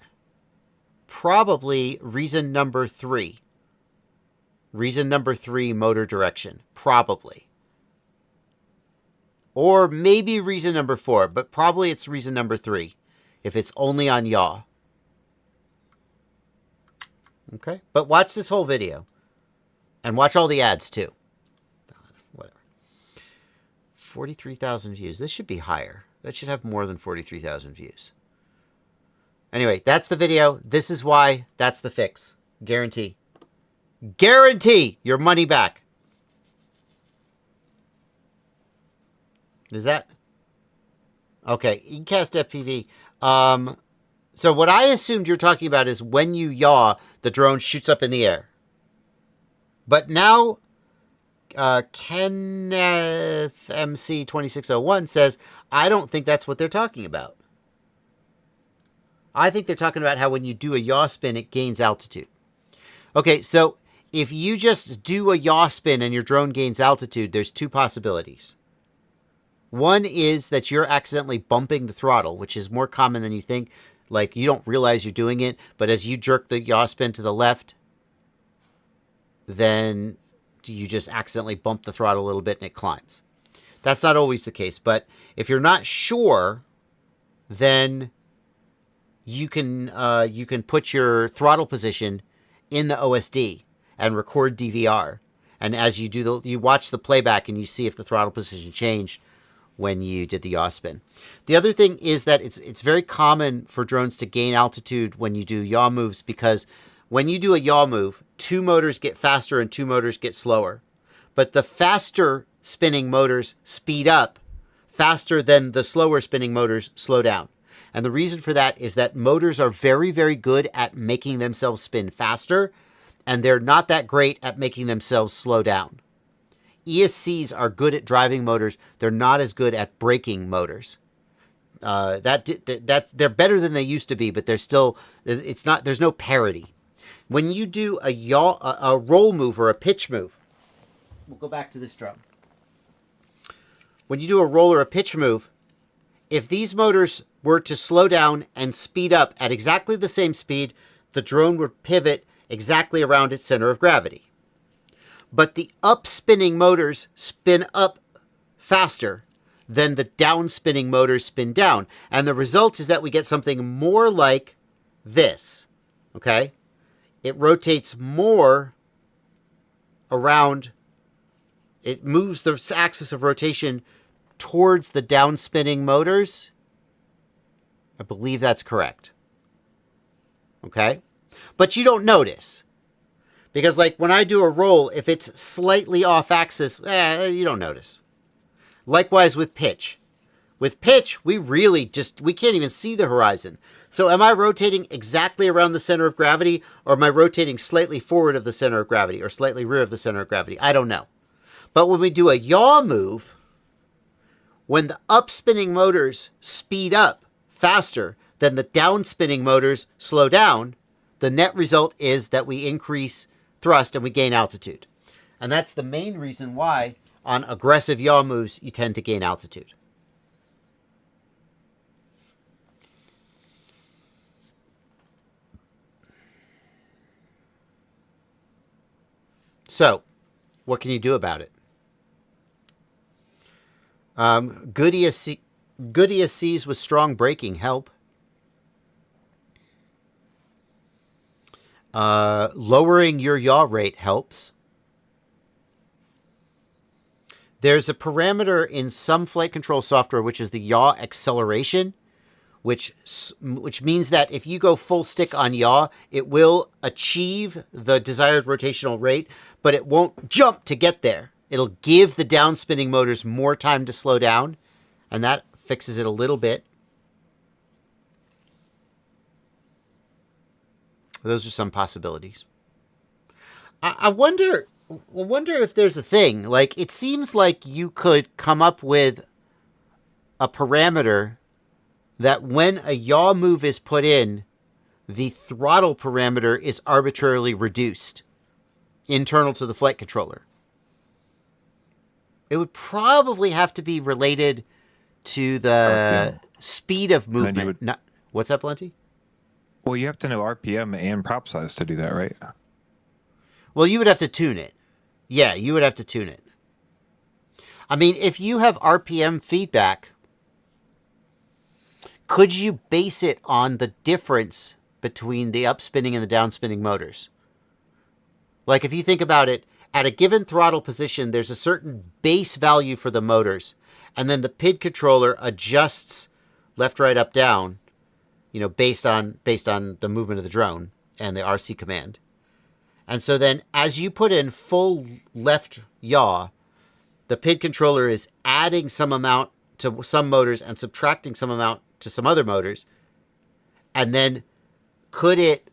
probably reason number 3. Reason number 3, motor direction. Probably. Or maybe reason number 4, but probably it's reason number 3 if it's only on yaw. Okay? But watch this whole video. And watch all the ads too. Whatever. 43,000 views. This should be higher. That should have more than 43,000 views. Anyway, that's the video. This is why. That's the fix. Guarantee. Guarantee your money back. Is that? Okay, ECast FPV. So what I assumed you're talking about is when you yaw, the drone shoots up in the air. But now, Kenneth MC 2601 says, I don't think that's what they're talking about. I think they're talking about how when you do a yaw spin, it gains altitude. Okay, so if you just do a yaw spin and your drone gains altitude, there's 2 possibilities. One is that you're accidentally bumping the throttle, which is more common than you think. Like, you don't realize you're doing it, but as you jerk the yaw spin to the left, then you just accidentally bump the throttle a little bit and it climbs. That's not always the case, but if you're not sure, then you can put your throttle position in the OSD and record DVR. And as you do you watch the playback and you see if the throttle position changed when you did the yaw spin. The other thing is that it's very common for drones to gain altitude when you do yaw moves, because when you do a yaw move, 2 motors get faster and 2 motors get slower. But the faster spinning motors speed up faster than the slower spinning motors slow down. And the reason for that is that motors are very, very good at making themselves spin faster, and they're not that great at making themselves slow down. ESCs are good at driving motors. They're not as good at braking motors. They're better than they used to be, but they're still, there's no parity. When you do a roll move or a pitch move, we'll go back to this drum. When you do a roll or a pitch move, if these motors were to slow down and speed up at exactly the same speed, the drone would pivot exactly around its center of gravity. But the up-spinning motors spin up faster than the down-spinning motors spin down. And the result is that we get something more like this, okay? It rotates more around, it moves the axis of rotation towards the down-spinning motors. I believe that's correct. Okay? But you don't notice. Because, like, when I do a roll, if it's slightly off axis, you don't notice. Likewise with pitch. With pitch, we can't even see the horizon. So am I rotating exactly around the center of gravity, or am I rotating slightly forward of the center of gravity, or slightly rear of the center of gravity? I don't know. But when we do a yaw move, when the up-spinning motors speed up faster than the down-spinning motors slow down, the net result is that we increase thrust and we gain altitude. And that's the main reason why on aggressive yaw moves you tend to gain altitude. So, what can you do about it? Good ESCs with strong braking help. Lowering your yaw rate helps. There's a parameter in some flight control software which is the yaw acceleration, which means that if you go full stick on yaw, it will achieve the desired rotational rate, but it won't jump to get there. It'll give the down-spinning motors more time to slow down, and that fixes it a little bit. Those are some possibilities. I wonder if there's a thing. Like, it seems like you could come up with a parameter that when a yaw move is put in, the throttle parameter is arbitrarily reduced internal to the flight controller. It would probably have to be related to the speed of movement. What's that, Plenty? Well, you have to know RPM and prop size to do that, right? Well, you would have to tune it. Yeah, you would have to tune it. I mean, if you have RPM feedback, could you base it on the difference between the upspinning and the downspinning motors? Like, if you think about it, at a given throttle position, there's a certain base value for the motors, and then the PID controller adjusts left, right, up, down, based on the movement of the drone and the RC command. And so then, as you put in full left yaw, the PID controller is adding some amount to some motors and subtracting some amount to some other motors. And then could it?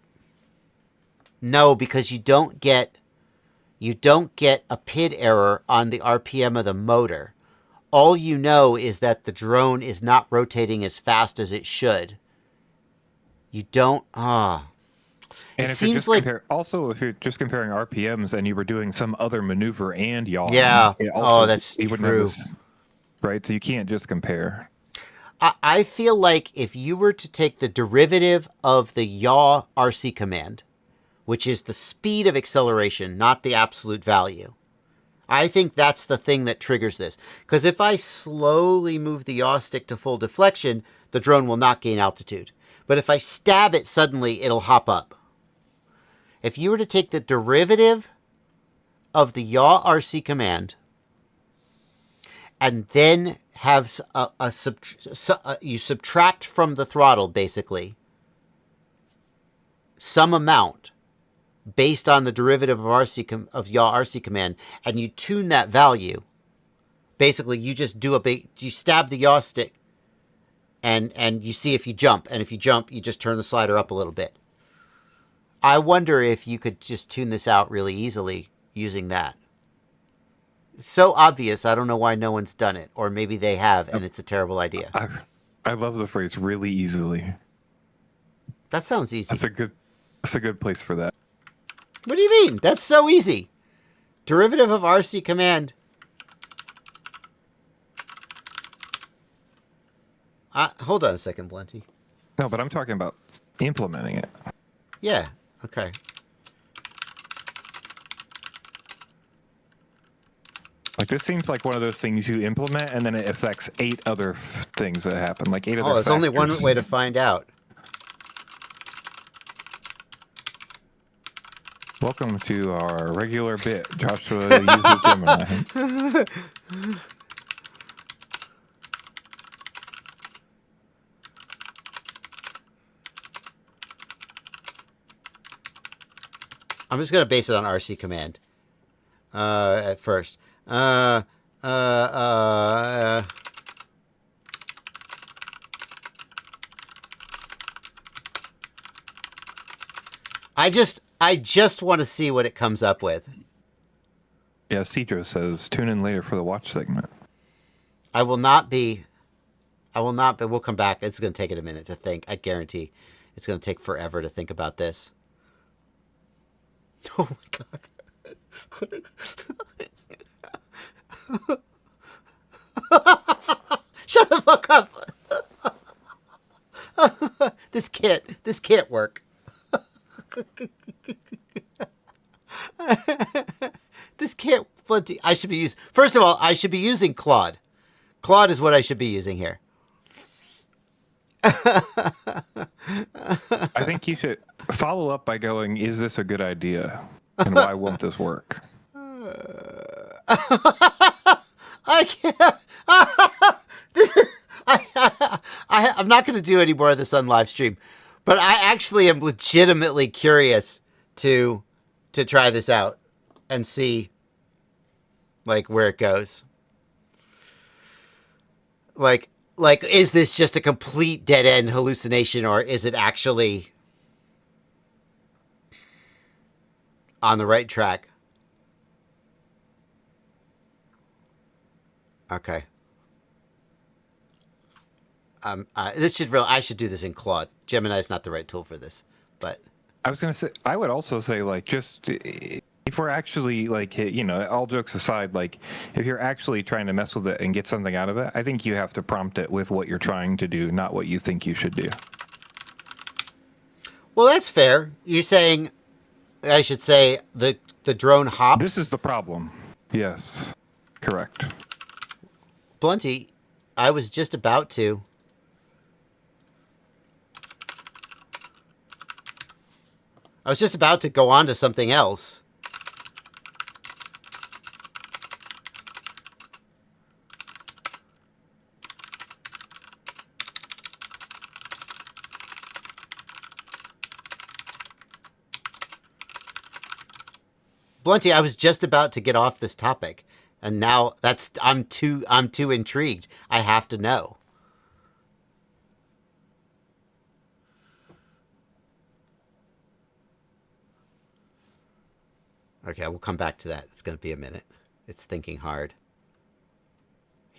No, because you don't get a PID error on the RPM of the motor. All you know is that the drone is not rotating as fast as it should. You don't. And it if seems you're like if you're just comparing RPMs and you were doing some other maneuver and yaw, yeah. That's true. Right, so you can't just compare. I feel like if you were to take the derivative of the yaw RC command, which is the speed of acceleration, not the absolute value, I think that's the thing that triggers this. Because if I slowly move the yaw stick to full deflection, the drone will not gain altitude. But if I stab it suddenly, it'll hop up. If you were to take the derivative of the yaw RC command and then have you subtract from the throttle, basically, some amount based on the derivative of yaw RC command, and you tune that value, basically you just you stab the yaw stick and you see if you jump, and if you jump, you just turn the slider up a little bit. I wonder if you could just tune this out really easily using that. It's so obvious, I don't know why no one's done it. Or maybe they have, and it's a terrible idea. I love the phrase "really easily." That sounds easy. That's a good place for that. What do you mean? That's so easy. Derivative of RC command. Hold on a second, Blenty. No, but I'm talking about implementing it. Yeah, okay. Like, this seems like one of those things you implement, and then it affects 8 other things that happen. Like 8 other there's factors. Only one way to find out. Welcome to our regular bit. Joshua uses Gemini. I'm just going to base it on RC command at first. I just want to see what it comes up with. Yeah, Cedro says, tune in later for the watch segment. I will not, but we'll come back. It's going to take it a minute to think. I guarantee it's going to take forever to think about this. Oh my God. Shut the fuck up. This can't work. This can't plenty. I should be using. First of all, I should be using Claude. Claude is what I should be using here. I think you should follow up by going, is this a good idea? And why won't this work? I can't. I'm not going to do any more of this on live stream, but I actually am legitimately curious to try this out and see like where it goes. Like is this just a complete dead end hallucination, or is it actually on the right track? Okay. I should do this in Claude. Gemini is not the right tool for this, but I was going to say, I would also say, like, just if we're actually, like, you know, all jokes aside, like, if you're actually trying to mess with it and get something out of it, I think you have to prompt it with what you're trying to do, not what you think you should do. Well, that's fair. You're saying I should say the drone hops? This is the problem. Yes. Correct. Blunty, I was just about to. I was just about to go on to something else. Blunty, I was just about to get off this topic, and now I'm too intrigued. I have to know. Okay, we'll come back to that. It's going to be a minute. It's thinking hard.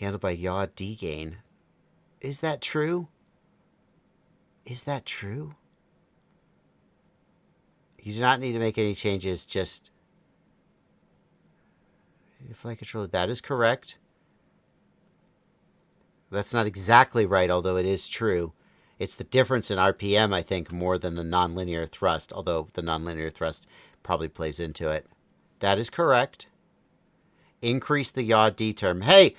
Handled by yaw D-gain. Is that true? Is that true? You do not need to make any changes, just flight controller. That is correct. That's not exactly right, although it is true. It's the difference in RPM, I think, more than the nonlinear thrust, although the nonlinear thrust probably plays into it. That is correct. Increase the yaw D term. Hey,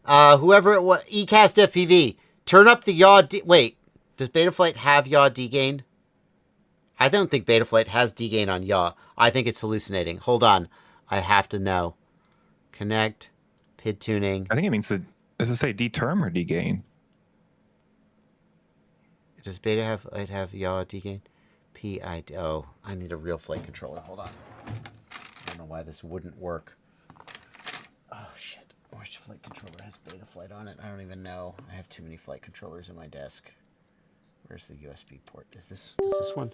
whoever it was, ECAST FPV, turn up the yaw D. Wait, does Betaflight have yaw D gain? I don't think Betaflight has D gain on yaw. I think it's hallucinating. Hold on. I have to know. Connect, PID tuning. I think it means does it say D term or D gain? Does Beta have yaw D gain? Oh, I need a real flight controller. Hold on. I don't know why this wouldn't work. Oh shit. Which flight controller has Betaflight on it? I don't even know. I have too many flight controllers in my desk. Where's the USB port? Does this one?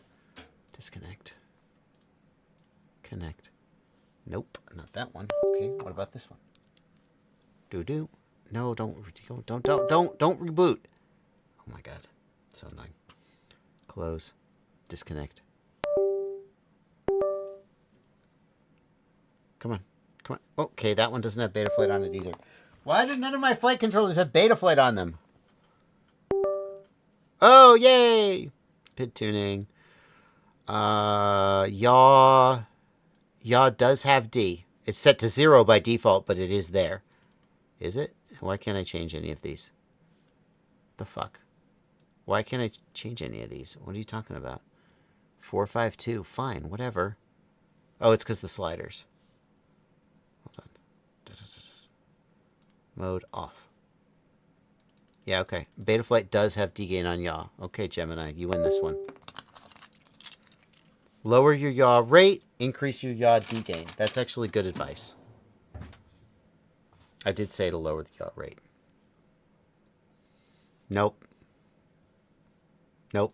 Disconnect. Connect. Nope, not that one. Okay, what about this one? Do. No, don't reboot. Oh my god. So annoying. Close. Disconnect. Come on. Okay, that one doesn't have Betaflight on it either. Why do none of my flight controllers have Betaflight on them? Oh, yay! PID tuning. Yaw does have D. It's set to 0 by default, but it is there. Is it? Why can't I change any of these? The fuck? Why can't I change any of these? What are you talking about? 452. Fine, whatever. Oh, it's because the sliders. Hold on. Mode off. Yeah, okay. Betaflight does have D-gain on yaw. Okay, Gemini, you win this one. Lower your yaw rate, increase your yaw D-gain. That's actually good advice. I did say to lower the yaw rate. Nope. Nope.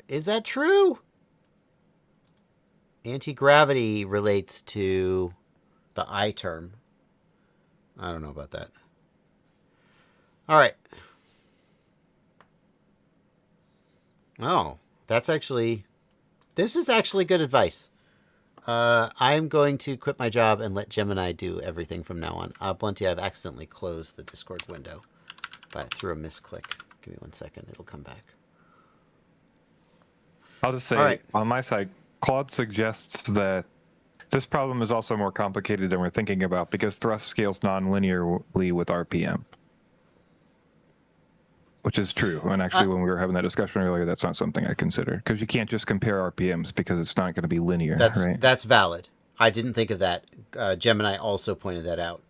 Is that true? Anti-gravity relates to the I term. I don't know about that. All right. Oh, that's actually... This is actually good advice. I'm going to quit my job and let Gemini do everything from now on. Blunty, I've accidentally closed the Discord window through a misclick. Give me 1 second. It'll come back. I'll just say, on my side, Claude suggests that this problem is also more complicated than we're thinking about because thrust scales non-linearly with RPM. Which is true. And actually, when we were having that discussion earlier, that's not something I considered. Because you can't just compare RPMs because it's not going to be linear, right? That's valid. I didn't think of that. Gemini also pointed that out.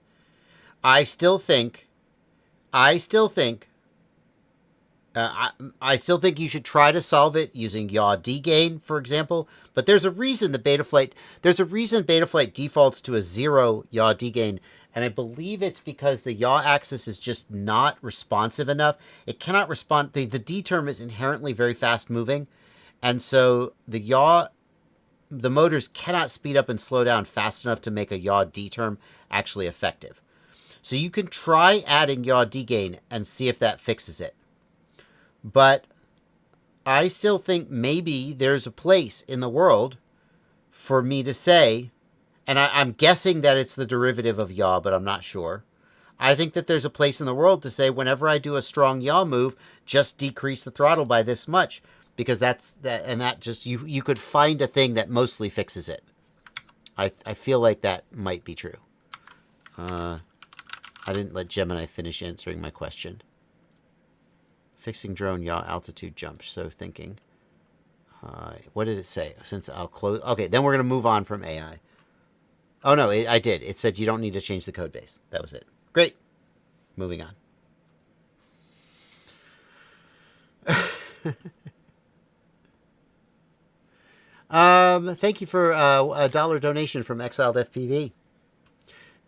I still think you should try to solve it using yaw D-gain, for example. But there's a reason Betaflight defaults to a 0 yaw D-gain. And I believe it's because the yaw axis is just not responsive enough. It cannot respond. The D term is inherently very fast moving. And so the motors cannot speed up and slow down fast enough to make a yaw D term actually effective. So you can try adding yaw D gain and see if that fixes it. But I still think maybe there's a place in the world for me to say, and I'm guessing that it's the derivative of yaw, but I'm not sure. I think that there's a place in the world to say, whenever I do a strong yaw move, just decrease the throttle by this much, because you could find a thing that mostly fixes it. I feel like that might be true. I didn't let Gemini finish answering my question. Fixing drone yaw altitude jump. So thinking. What did it say? Since I'll close. Okay, then we're going to move on from AI. Oh, no, I did. It said you don't need to change the code base. That was it. Great. Moving on. Thank you for a $1 donation from Exiled FPV.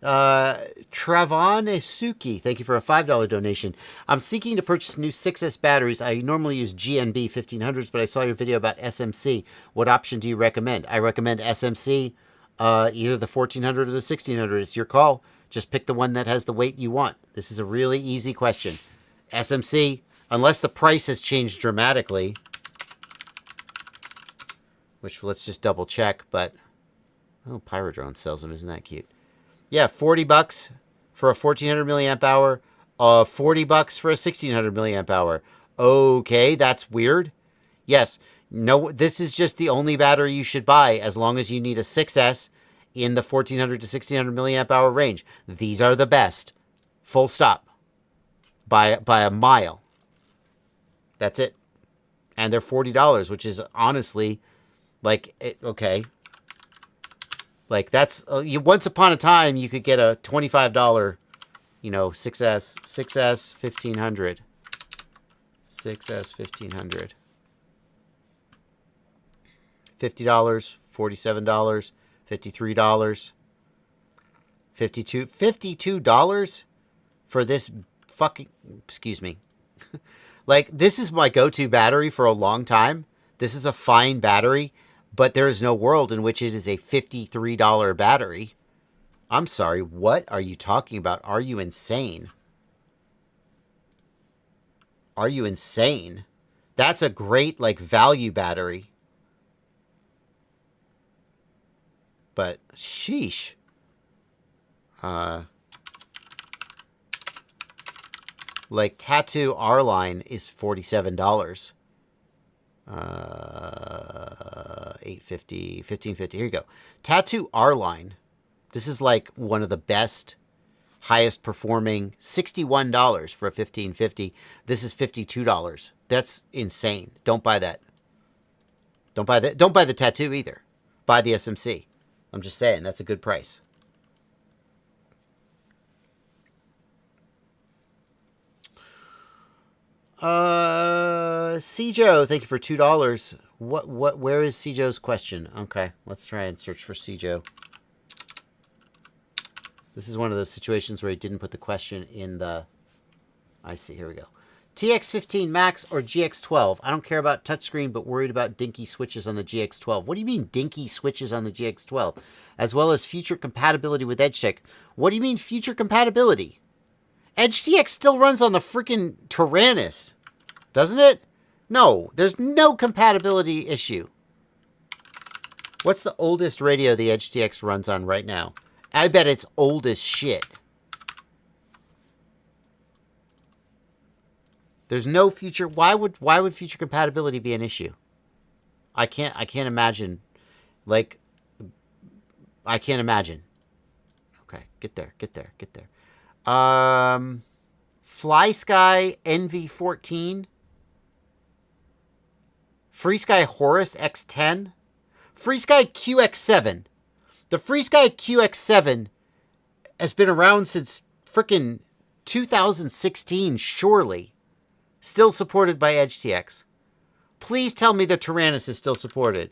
Travan Isuki, thank you for a $5 donation. I'm seeking to purchase new 6S batteries. I normally use GNB 1500s, but I saw your video about SMC. What option do you recommend? I recommend SMC, either the 1400 or the 1600. It's your call. Just pick the one that has the weight you want. This is a really easy question. SMC, unless the price has changed dramatically, which let's just double check, but oh, Pyrodrone sells them. Isn't that cute? Yeah, $40 for a 1400 milliamp hour, $40 for a 1600 milliamp hour. Okay, that's weird. Yes, no, this is just the only battery you should buy as long as you need a 6S in the 1400 to 1600 milliamp hour range. These are the best. Full stop. By a mile. That's it. And they're $40, which is honestly like, okay. Like, that's, once upon a time, you could get a $25, 6S 1500. 6S 1500. $50, $47, $53, $52 for this fucking, excuse me. Like, this is my go-to battery for a long time. This is a fine battery. But there is no world in which it is a $53 battery. I'm sorry, what are you talking about? Are you insane? Are you insane? That's a great, value battery. But, sheesh. Tattoo R-Line is $47. 850, 1550. Here you go. Tattoo R-Line. This is one of the best, highest performing. $61 for a 1550. This is $52. That's insane. Don't buy that. Don't buy that. Don't buy the tattoo either. Buy the SMC. I'm just saying that's a good price. Cjo, thank you for $2. Where is Cjo's question? Okay, let's try and search for Cjo. This is one of those situations where he didn't put the question in the... I see, here we go. TX15 Max or GX12? I don't care about touchscreen, but worried about dinky switches on the GX12. What do you mean dinky switches on the GX12? As well as future compatibility with EdgeTX. What do you mean future compatibility? EdgeTX still runs on the freaking Tyrannus, doesn't it? No, there's no compatibility issue. What's the oldest radio the EdgeTX runs on right now? I bet it's old as shit. There's no future. Why would future compatibility be an issue? I can't imagine. Like, I can't imagine. Okay, get there. FlySky NV14. FreeSky Horus X10. FreeSky QX7. The FreeSky QX7 has been around since frickin' 2016, surely. Still supported by EdgeTX. Please tell me the Tyrannus is still supported.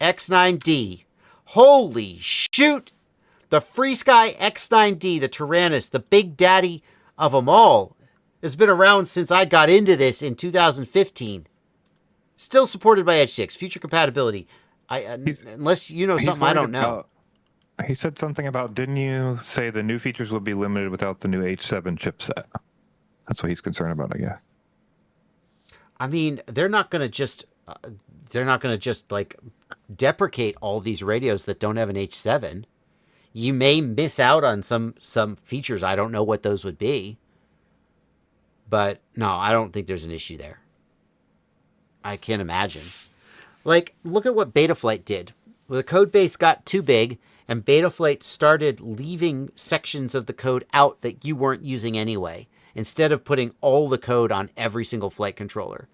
X9D. Holy shoot! The FreeSky X9D, the Tyrannus, the big daddy of them all, has been around since I got into this in 2015. Still supported by EdgeTX. Future compatibility. Unless you know something I don't know. He said something about, didn't you say the new features will be limited without the new H7 chipset? That's what he's concerned about, I guess. I mean, they're not going to just like deprecate all these radios that don't have an H7. You may miss out on some features. I don't know what those would be. But no, I don't think there's an issue there. I can't imagine. Like, look at what Betaflight did. Well, the code base got too big, and Betaflight started leaving sections of the code out that you weren't using anyway, instead of putting all the code on every single flight controller.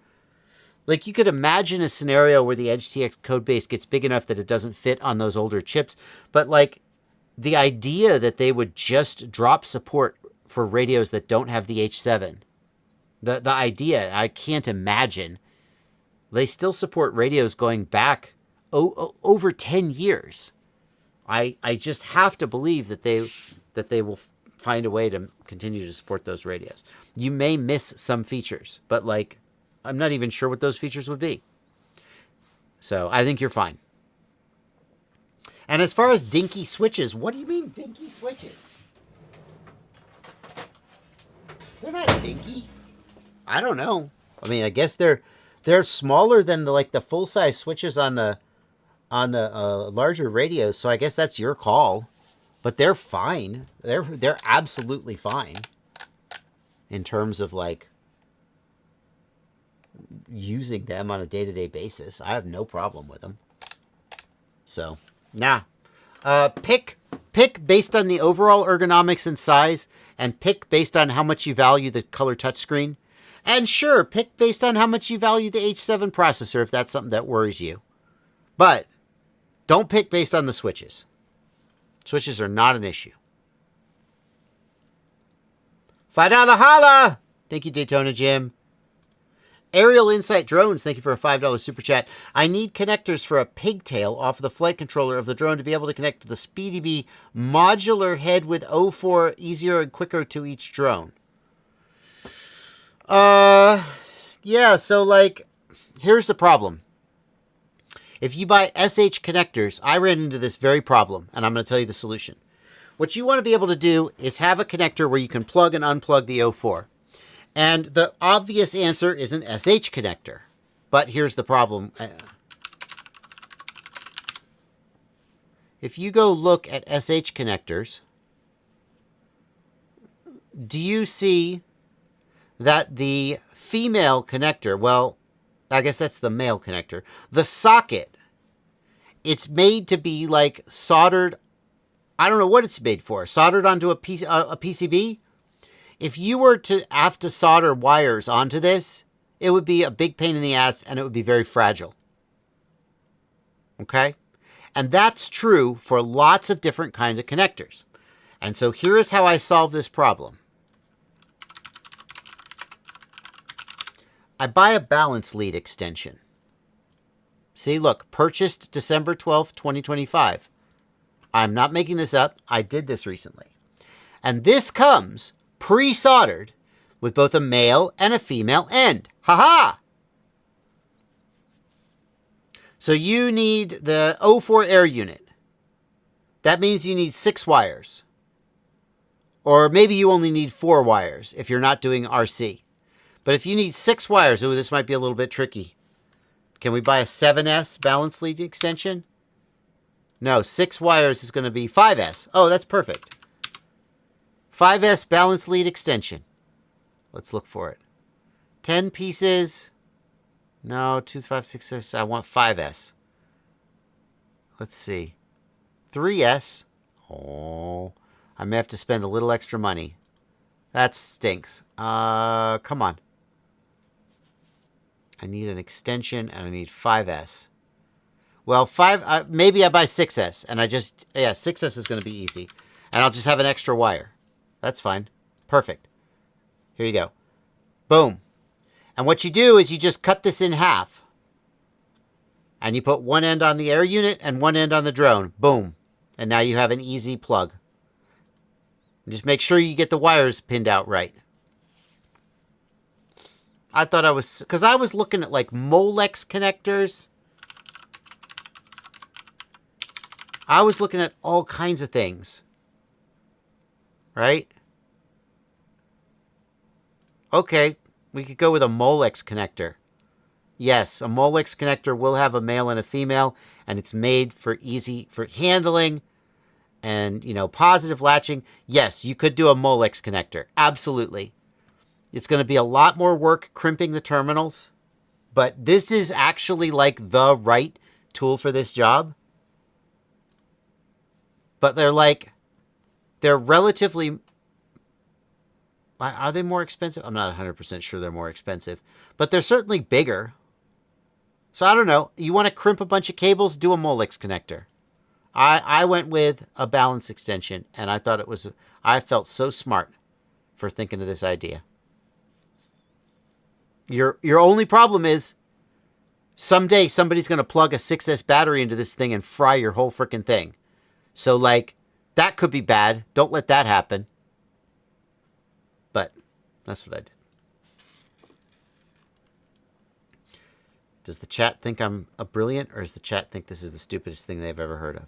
Like, you could imagine a scenario where the EdgeTX code base gets big enough that it doesn't fit on those older chips. But, like, the idea that they would just drop support for radios that don't have the H7, the idea, I can't imagine. They still support radios going back over 10 years. I just have to believe that they will find a way to continue to support those radios. You may miss some features, but like, I'm not even sure what those features would be. So I think you're fine. And as far as dinky switches, what do you mean dinky switches? They're not dinky. I don't know. I mean, I guess they're smaller than the full size switches on the larger radios. So I guess that's your call. But they're fine. They're absolutely fine in terms of like using them on a day-to-day basis. I have no problem with them. So, nah. Pick based on the overall ergonomics and size, and pick based on how much you value the color touchscreen. And sure, pick based on how much you value the H7 processor if that's something that worries you. But don't pick based on the switches. Switches are not an issue. $5 holla! Thank you, Daytona Jim. Aerial Insight Drones, thank you for a $5 super chat. I need connectors for a pigtail off of the flight controller of the drone to be able to connect to the SpeedyBee modular head with O4 easier and quicker to each drone. Yeah, so like, here's the problem. If you buy SH connectors, I ran into this very problem, and I'm going to tell you the solution. What you want to be able to do is have a connector where you can plug and unplug the O4. And the obvious answer is an SH connector. But here's the problem. If you go look at SH connectors, do you see that the female connector, well, I guess that's the male connector, the socket, it's made to be like soldered, I don't know what it's made for, soldered onto a PCB? If you were to have to solder wires onto this, it would be a big pain in the ass and it would be very fragile. Okay? And that's true for lots of different kinds of connectors. And so here is how I solve this problem. I buy a balance lead extension. See, look, purchased December 12th, 2025. I'm not making this up. I did this recently. And this comes pre-soldered with both a male and a female end. Ha-ha! So you need the O4 air unit. That means you need 6 wires. Or maybe you only need 4 wires if you're not doing RC. But if you need 6 wires, ooh, this might be a little bit tricky. Can we buy a 7S balance lead extension? No, 6 wires is going to be 5S. Oh, that's perfect. 5S balance lead extension. Let's look for it. 10 pieces. No, 2, 5, 6, 6. I want 5S. Let's see. 3S. Oh, I may have to spend a little extra money. That stinks. Come on. I need an extension and I need 5S. Well, maybe I buy 6S and 6S is going to be easy. And I'll just have an extra wire. That's fine. Perfect. Here you go. Boom. And what you do is you just cut this in half. And you put one end on the air unit and one end on the drone. Boom. And now you have an easy plug. Just make sure you get the wires pinned out right. I thought because I was looking at like Molex connectors. I was looking at all kinds of things. Right? Okay, we could go with a Molex connector. Yes, a Molex connector will have a male and a female, and it's made for handling and, positive latching. Yes, you could do a Molex connector. Absolutely. It's going to be a lot more work crimping the terminals, but this is actually like the right tool for this job. But they're relatively... Are they more expensive? I'm not 100% sure they're more expensive, but they're certainly bigger. So I don't know. You want to crimp a bunch of cables? Do a Molex connector. I went with a balance extension, and I felt so smart for thinking of this idea. Your only problem is someday somebody's going to plug a 6S battery into this thing and fry your whole freaking thing. So, that could be bad. Don't let that happen. But that's what I did. Does the chat think I'm a brilliant, or does the chat think this is the stupidest thing they've ever heard of?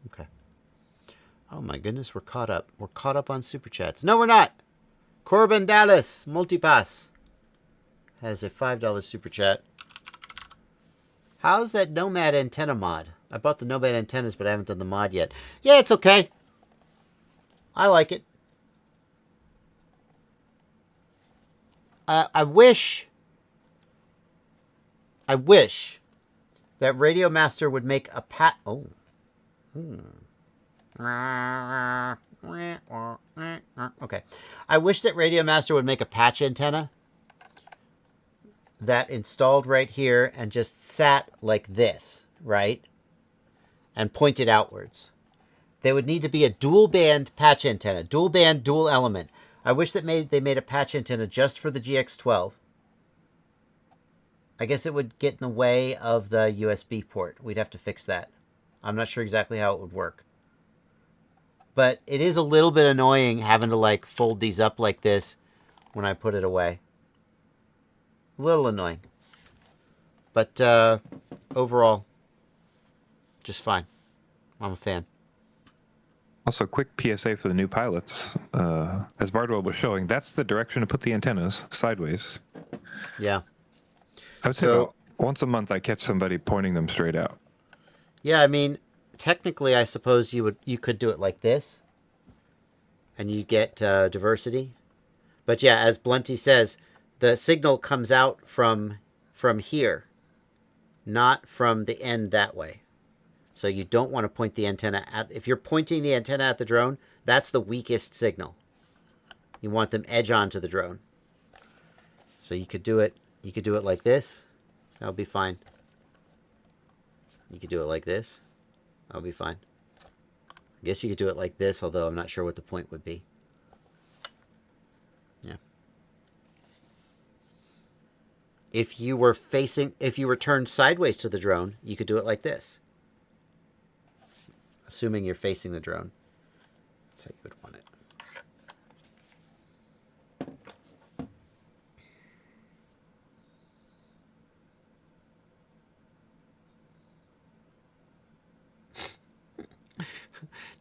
Okay. Oh my goodness, we're caught up. We're caught up on Super Chats. No, we're not. Corbin Dallas, Multipass, has a $5 Super Chat. How's that Nomad antenna mod? I bought the Nomad antennas, but I haven't done the mod yet. Yeah, it's okay. I like it. I wish that Radiomaster would make a Oh. Okay. I wish that Radiomaster would make a patch antenna that installed right here and just sat like this, right? And pointed outwards. There would need to be a dual band patch antenna. Dual band, dual element. I wish that they made a patch antenna just for the GX12. I guess it would get in the way of the USB port. We'd have to fix that. I'm not sure exactly how it would work. But it is a little bit annoying having to fold these up like this when I put it away. A little annoying. But overall, just fine. I'm a fan. Also, quick PSA for the new pilots. As Bardwell was showing, that's the direction to put the antennas, sideways. Yeah. I would say about once a month I catch somebody pointing them straight out. Yeah, I mean, technically, I suppose you could do it like this, and you get diversity. But yeah, as Blunty says, the signal comes out from here, not from the end that way. So you don't want to point the antenna at... If you're pointing the antenna at the drone, that's the weakest signal. You want them edge on to the drone. So you could do it. You could do it like this. That would be fine. You could do it like this. That'll be fine. I guess you could do it like this, although I'm not sure what the point would be. Yeah. If you were turned sideways to the drone, you could do it like this. Assuming you're facing the drone. That's how you would want it.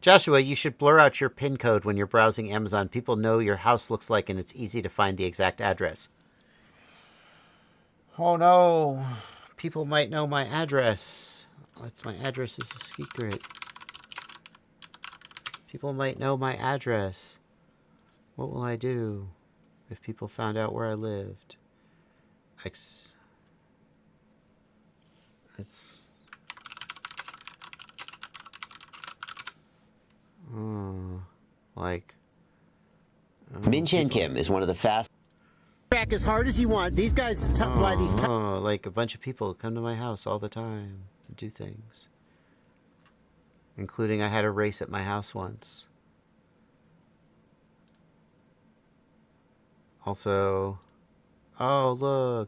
Joshua, you should blur out your PIN code when you're browsing Amazon. People know your house looks like, and it's easy to find the exact address. Oh no, people might know my address. What's my address is a secret. People might know my address. What will I do if people found out where I lived? It's like Min Chan Kim is one of the fast. Back as hard as you want. These guys fly these. Like a bunch of people come to my house all the time and do things, including I had a race at my house once. Also, oh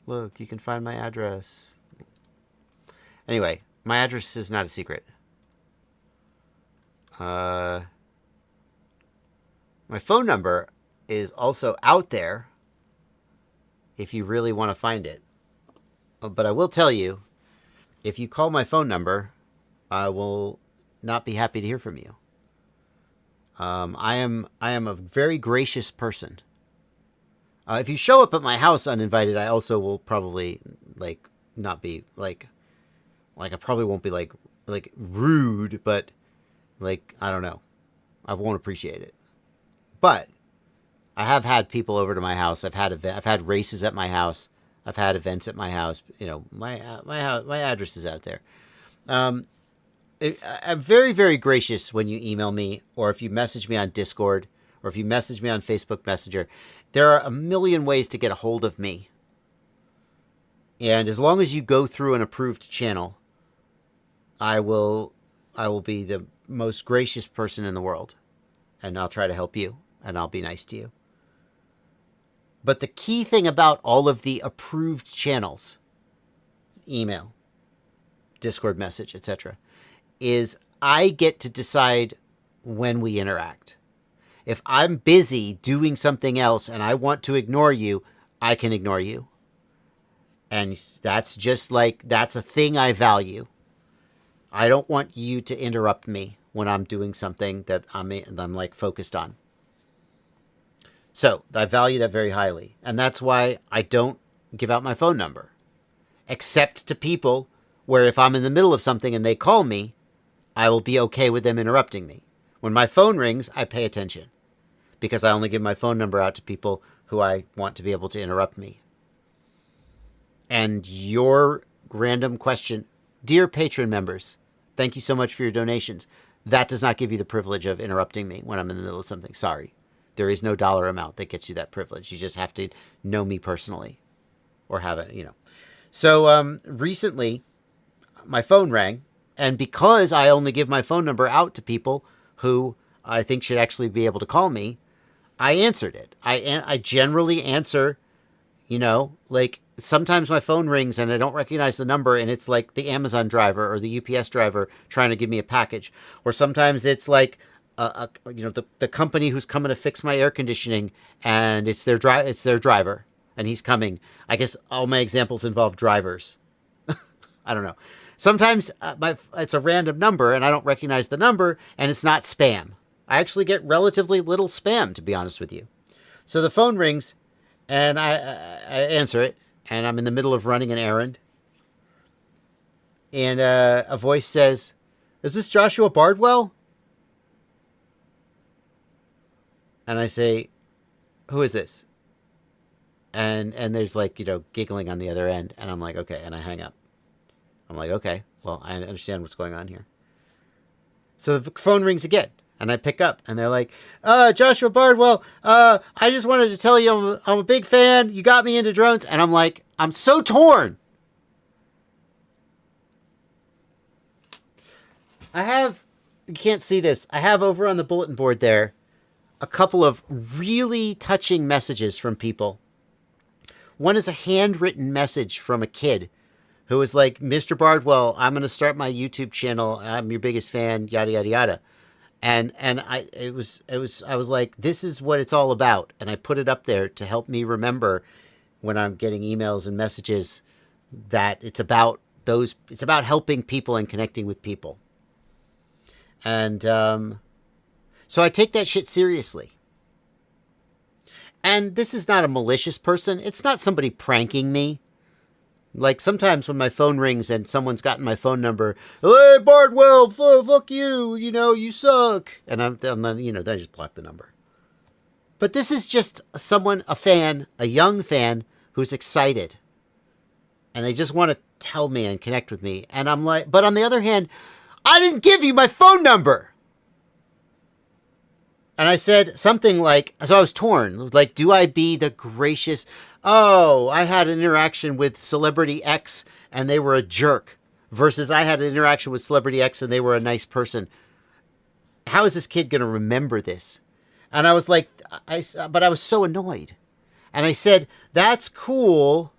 look, you can find my address. Anyway, my address is not a secret. My phone number is also out there if you really want to find it. But I will tell you, if you call my phone number, I will not be happy to hear from you. I am a very gracious person. If you show up at my house uninvited, I also will probably not be I probably won't be like rude, but I don't know. I won't appreciate it. But I have had people over to my house. I've had races at my house. I've had events at my house. You know, my address is out there. I'm very, very gracious when you email me, or if you message me on Discord, or if you message me on Facebook Messenger. There are a million ways to get a hold of me. And as long as you go through an approved channel, I will be the most gracious person in the world. And I'll try to help you. And I'll be nice to you. But the key thing about all of the approved channels, email, Discord message, etc., is I get to decide when we interact. If I'm busy doing something else and I want to ignore you, I can ignore you. And that's that's a thing I value. I don't want you to interrupt me when I'm doing something that I'm focused on. So I value that very highly. And that's why I don't give out my phone number. Except to people where if I'm in the middle of something and they call me, I will be okay with them interrupting me. When my phone rings, I pay attention. Because I only give my phone number out to people who I want to be able to interrupt me. And your random question, dear patron members, thank you so much for your donations. That does not give you the privilege of interrupting me when I'm in the middle of something. Sorry. There is no dollar amount that gets you that privilege. You just have to know me personally or have it, So recently, my phone rang. And because I only give my phone number out to people who I think should actually be able to call me, I answered it. I generally answer, sometimes my phone rings and I don't recognize the number and it's like the Amazon driver or the UPS driver trying to give me a package. Or sometimes it's like, the company who's coming to fix my air conditioning and it's their driver and he's coming. I guess all my examples involve drivers. I don't know. Sometimes it's a random number and I don't recognize the number and it's not spam. I actually get relatively little spam, to be honest with you. So the phone rings and I answer it and I'm in the middle of running an errand. And a voice says, "Is this Joshua Bardwell?" And I say, "Who is this?" And there's giggling on the other end. And I'm like, okay. And I hang up. I'm like, okay, well, I understand what's going on here. So the phone rings again. And I pick up. And they're like, Joshua Bardwell, I just wanted to tell you I'm a big fan. You got me into drones. And I'm like, I'm so torn. I have, you can't see this, I have over on the bulletin board there a couple of really touching messages from people. One is a handwritten message from a kid who was like, Mr. Bardwell, I'm going to start my YouTube channel. I'm your biggest fan, yada, yada, yada. And I was like, this is what it's all about. And I put it up there to help me remember when I'm getting emails and messages that it's about helping people and connecting with people. And so I take that shit seriously. And this is not a malicious person. It's not somebody pranking me. Like sometimes when my phone rings and someone's gotten my phone number, hey, Bardwell, fuck you, you suck. And I'm then, then I just block the number. But this is just someone, a fan, a young fan who's excited. And they just want to tell me and connect with me. And I'm like, but on the other hand, I didn't give you my phone number. And I said something like, so I was torn. Like, do I be the gracious, oh, I had an interaction with Celebrity X and they were a jerk, versus I had an interaction with Celebrity X and they were a nice person. How is this kid going to remember this? And I was like, but I was so annoyed. And I said, that's cool.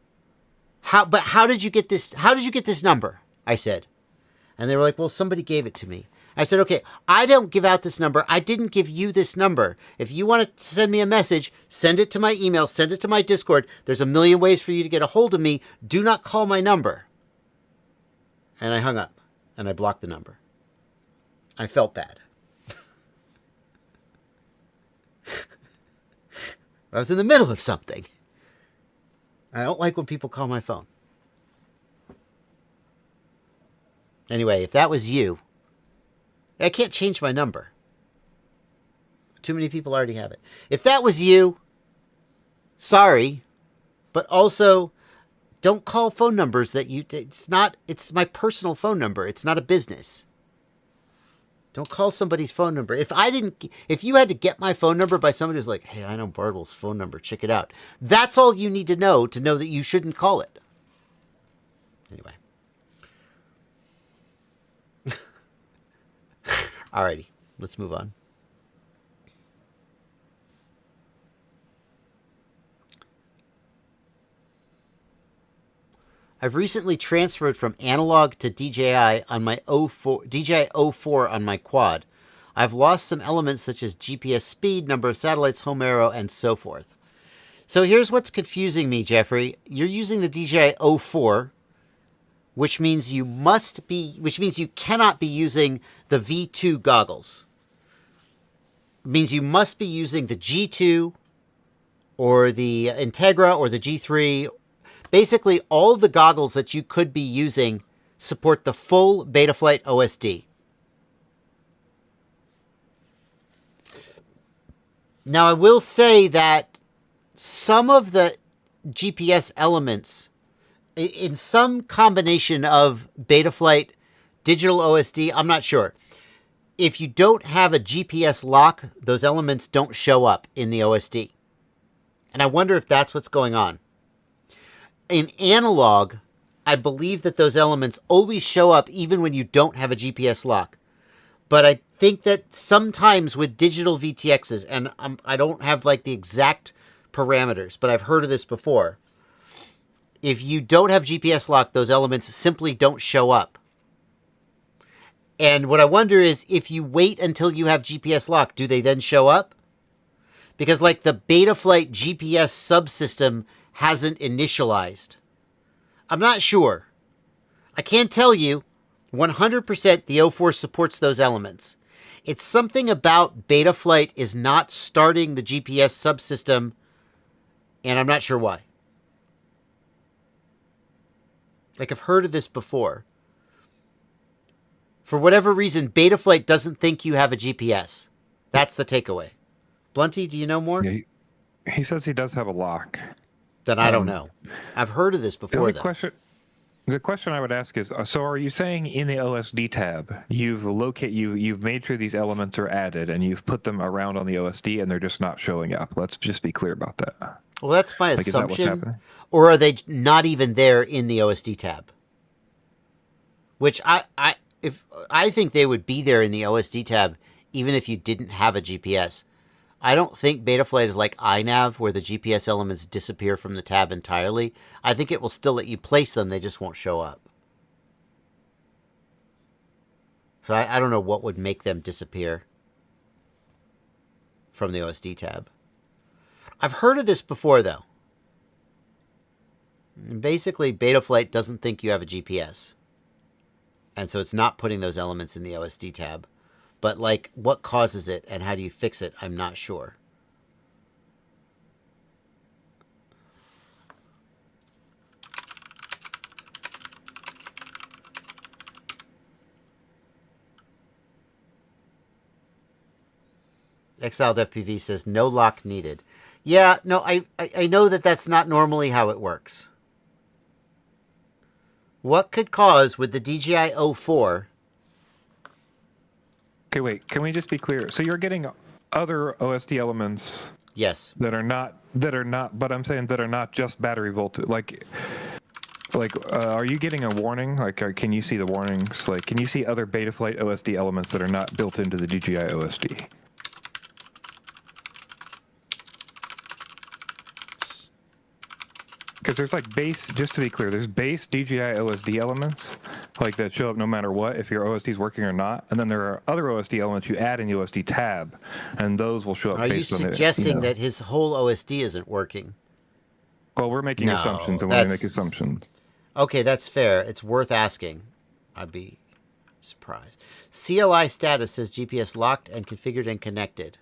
But how did you get this? How did you get this number? I said. And they were like, well, somebody gave it to me. I said, okay, I don't give out this number. I didn't give you this number. If you want to send me a message, send it to my email, send it to my Discord. There's a million ways for you to get a hold of me. Do not call my number. And I hung up and I blocked the number. I felt bad. I was in the middle of something. I don't like when people call my phone. Anyway, if that was you, I can't change my number. Too many people already have it. If that was you, sorry, but also don't call phone numbers that it's my personal phone number. It's not a business. Don't call somebody's phone number. If you had to get my phone number by somebody who's like, hey, I know Bardwell's phone number, check it out. That's all you need to know that you shouldn't call it. Anyway. Alrighty, let's move on. I've recently transferred from analog to DJI on my DJI 04 on my quad. I've lost some elements such as GPS speed, number of satellites, home arrow, and so forth. So here's what's confusing me, Jeffrey. You're using the DJI 04, which means you cannot be using the V2 goggles. It means you must be using the G2 or the Integra or the G3. Basically, all of the goggles that you could be using support the full Betaflight OSD. Now, I will say that some of the GPS elements, in some combination of Betaflight, digital OSD, I'm not sure. If you don't have a GPS lock, those elements don't show up in the OSD. And I wonder if that's what's going on. In analog, I believe that those elements always show up even when you don't have a GPS lock. But I think that sometimes with digital VTXs, and I don't have like the exact parameters, but I've heard of this before. If you don't have GPS lock, those elements simply don't show up. And what I wonder is, if you wait until you have GPS lock, do they then show up? Because like the Betaflight GPS subsystem hasn't initialized. I'm not sure. I can tell you 100% the 04 supports those elements. It's something about Betaflight is not starting the GPS subsystem, and I'm not sure why. Like, I've heard of this before. For whatever reason, Betaflight doesn't think you have a GPS. That's the takeaway. Blunty, do you know more? Yeah, he says he does have a lock. Then I don't know. I've heard of this before, though. The question I would ask is, so are you saying in the OSD tab, you've made sure these elements are added and you've put them around on the OSD and they're just not showing up? Let's just be clear about that. Well, that's my assumption. Is that what's happening? Or are they not even there in the OSD tab? Which if I think they would be there in the OSD tab, even if you didn't have a GPS. I don't think Betaflight is like iNav, where the GPS elements disappear from the tab entirely. I think it will still let you place them, they just won't show up. So I don't know what would make them disappear from the OSD tab. I've heard of this before, though. Basically, Betaflight doesn't think you have a GPS. And so it's not putting those elements in the OSD tab. But, like, what causes it and how do you fix it, I'm not sure. Exiled FPV says, no lock needed. Yeah, no, I know that that's not normally how it works. What could cause with the DJI O4... Okay, wait. Can we just be clear? So you're getting other OSD elements. Yes. That are not. But I'm saying that are not just battery voltage. Are you getting a warning? Like, can you see the warnings? Like, can you see other Betaflight OSD elements that are not built into the DJI OSD? Because there's like base, just to be clear, there's base DJI OSD elements like that show up no matter what if your OSD is working or not, and then there are other OSD elements you add in the OSD tab, and those will show up. Are you based on suggesting that his whole OSD isn't working? Well, we're making assumptions, and when we make assumptions. Okay, that's fair. It's worth asking. I'd be surprised. CLI status says GPS locked and configured and connected.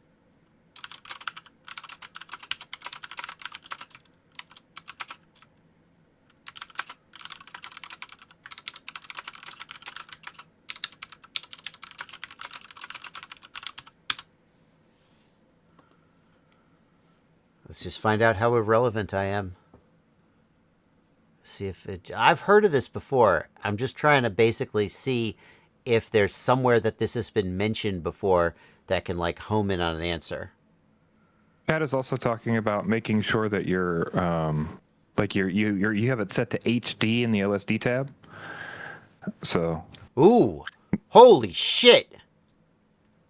Let's just find out how irrelevant I am. See if it... I've heard of this before. I'm just trying to basically see if there's somewhere that this has been mentioned before that can, like, home in on an answer. Pat is also talking about making sure that you're, you have it set to HD in the OSD tab. So. Ooh, holy shit!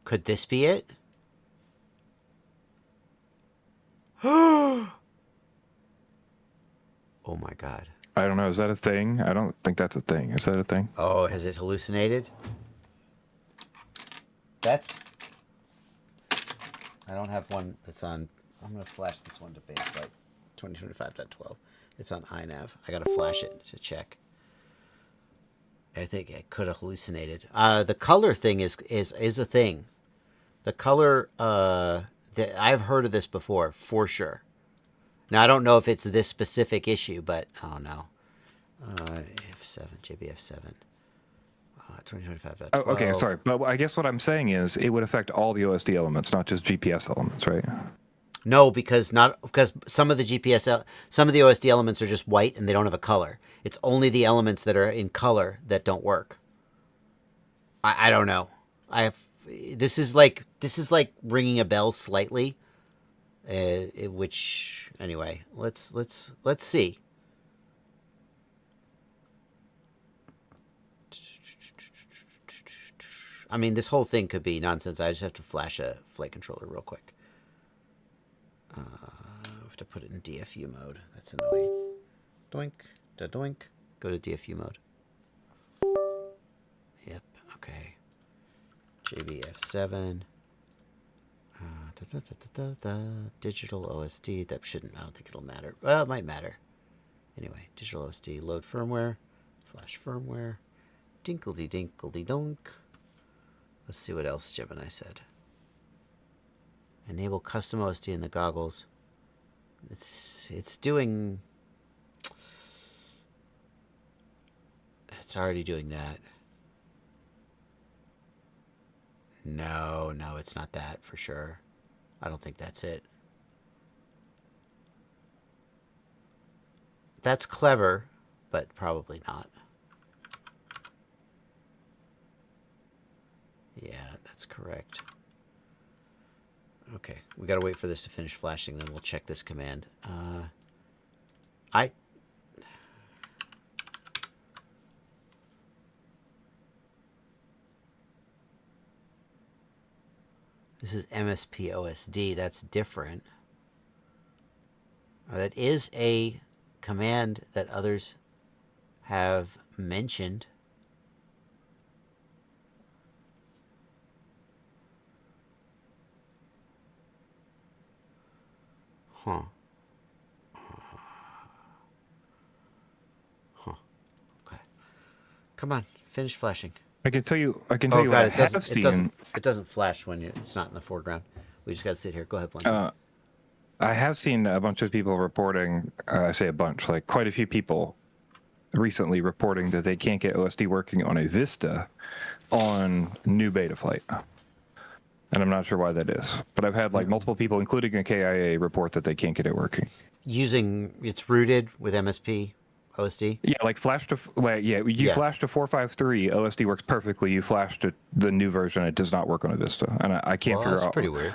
Could this be it? Oh my god. I don't know. Is that a thing? I don't think that's a thing. Is that a thing? Oh, has it hallucinated? That's... I don't have one that's on... I'm going to flash this one to Betaflight 2025.12. It's on iNav. I got to flash it to check. I think it could have hallucinated. The color thing is a thing. The color... I've heard of this before, for sure. Now, I don't know if it's this specific issue, but... Oh, no. F7, JBF7. 2025.12. Oh, okay, sorry. But I guess what I'm saying is it would affect all the OSD elements, not just GPS elements, right? No, because some of the some of the OSD elements are just white and they don't have a color. It's only the elements that are in color that don't work. I don't know. This is like ringing a bell slightly. Which anyway, let's see. I mean, this whole thing could be nonsense. I just have to flash a flight controller real quick. I have to put it in DFU mode. That's annoying. Doink, da doink. Go to DFU mode. Yep. Okay. JBF7. Digital OSD. That shouldn't. I don't think it'll matter. Well, it might matter. Anyway, digital OSD. Load firmware. Flash firmware. Dinkledy dinkledy donk. Let's see what else Gemini said. Enable custom OSD in the goggles. It's doing... It's already doing that. No, it's not that for sure. I don't think that's it. That's clever, but probably not. Yeah, that's correct. Okay, we gotta wait for this to finish flashing, then we'll check this command. This is MSP OSD. That's different. That is a command that others have mentioned. Huh. Okay. Come on, finish flashing. I can tell you. I can Oh tell you god, what I have seen. it doesn't flash when it's not in the foreground. We just got to sit here. Go ahead, Blunt. I have seen a bunch of people reporting. I say a bunch, like quite a few people recently reporting that they can't get OSD working on a Vista on new beta flight. And I'm not sure why that is. But I've had like multiple people, including a KIA, report that they can't get it working. It's rooted with MSP OSD? Yeah, like flash to, flash to 453, OSD works perfectly. You flash to the new version, it does not work on a Vista. And I can't figure out. That's pretty weird.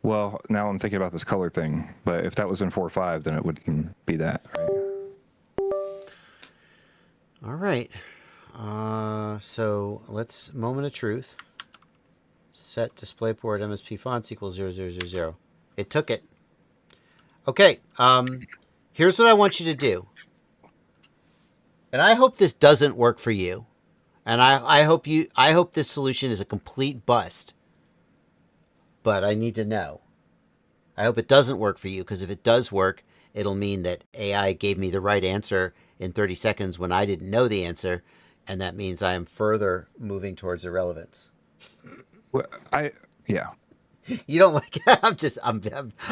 Well, now I'm thinking about this color thing. But if that was in 4.5, then it wouldn't be that, right? All right. So let's moment of truth. Set DisplayPort MSP fonts equals 0000. It took it. Okay. Here's what I want you to do. And I hope this doesn't work for you. And I hope this solution is a complete bust. But I need to know. I hope it doesn't work for you, because if it does work, it'll mean that AI gave me the right answer in 30 seconds when I didn't know the answer, and that means I am further moving towards irrelevance. Well, yeah. You don't like it?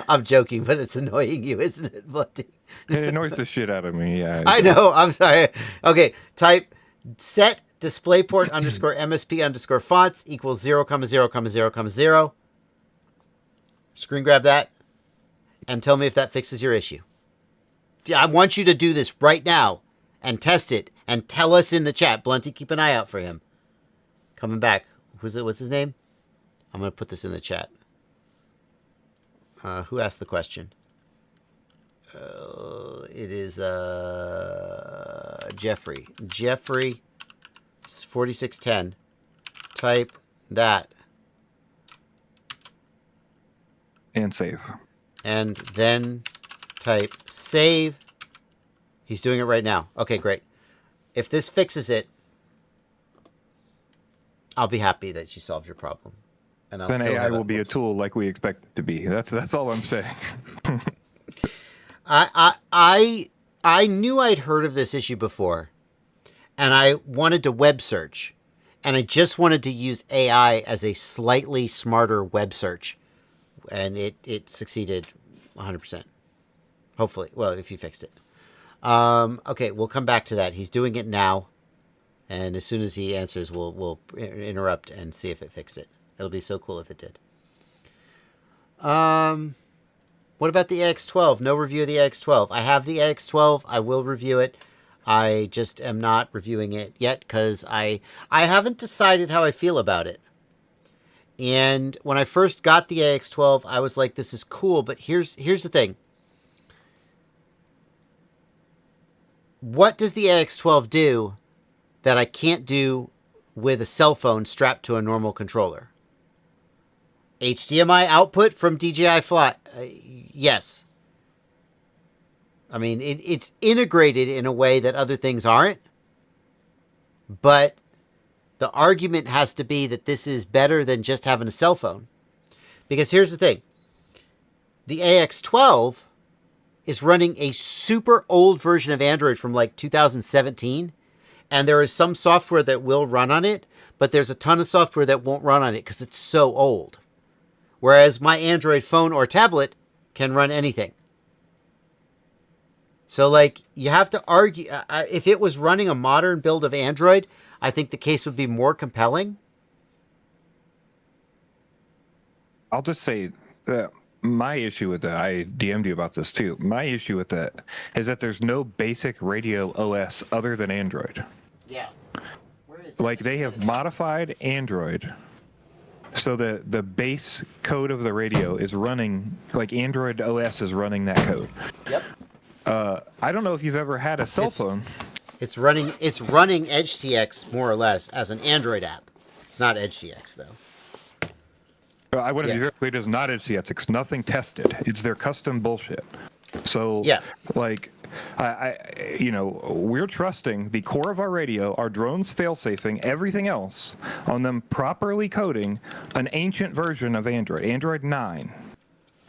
I'm joking, but it's annoying you, isn't it, Bloody? It annoys the shit out of me, yeah. I know, I'm sorry. Okay, type set DisplayPort underscore MSP underscore fonts equals 0,0,0,0. Screen grab that and tell me if that fixes your issue. I want you to do this right now and test it and tell us in the chat. Blunty, keep an eye out for him. Coming back. What's his name? I'm going to put this in the chat. Who asked the question? It is Jeffrey. Jeffrey 4610. Type that. And save. And then type save. He's doing it right now. Okay, great. If this fixes it, I'll be happy that you solved your problem. And I'll then still AI will be a tool like we expect it to be. That's all I'm saying. I knew I'd heard of this issue before, and I wanted to web search, and I just wanted to use AI as a slightly smarter web search, and it succeeded 100%. Hopefully. Well, if you fixed it. Okay, we'll come back to that. He's doing it now, and as soon as he answers, we'll interrupt and see if it fixed it. It'll be so cool if it did. What about the AX12? No review of the AX12. I have the AX12. I will review it. I just am not reviewing it yet because I haven't decided how I feel about it. And when I first got the AX12, I was like, this is cool, but here's the thing. What does the AX12 do that I can't do with a cell phone strapped to a normal controller? HDMI output from DJI Fly. Yes. I mean, it's integrated in a way that other things aren't. But the argument has to be that this is better than just having a cell phone. Because here's the thing. The AX12 is running a super old version of Android from like 2017. And there is some software that will run on it. But there's a ton of software that won't run on it because it's so old. Whereas my Android phone or tablet can run anything. So, like, you have to argue. If it was running a modern build of Android, I think the case would be more compelling. I'll just say that my issue with that, I DM'd you about this too. My issue with that is that there's no basic radio OS other than Android. Yeah. Like, they have modified Android so that the base code of the radio is running, like Android OS is running that code. Yep. I don't know if you've ever had a cell phone. It's running EdgeTX more or less as an Android app. It's not EdgeTX though. I want to be very clear. It is not EdgeTX. It's nothing tested. It's their custom bullshit. So, like, we're trusting the core of our radio, our drones fail-safing, everything else on them properly coding an ancient version of Android 9,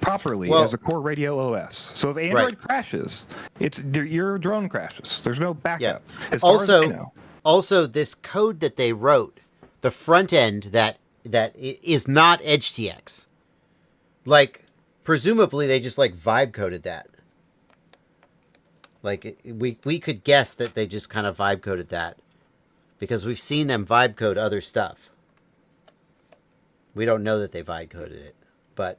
properly as a core radio OS. So if Android crashes, your drone crashes. There's no backup. As far as I know. Also, this code that they wrote, the front end that is not EdgeTX. Like, presumably they just like vibe coded that. Like, we could guess that they just kind of vibe coded that, because we've seen them vibe code other stuff. We don't know that they vibe coded it, but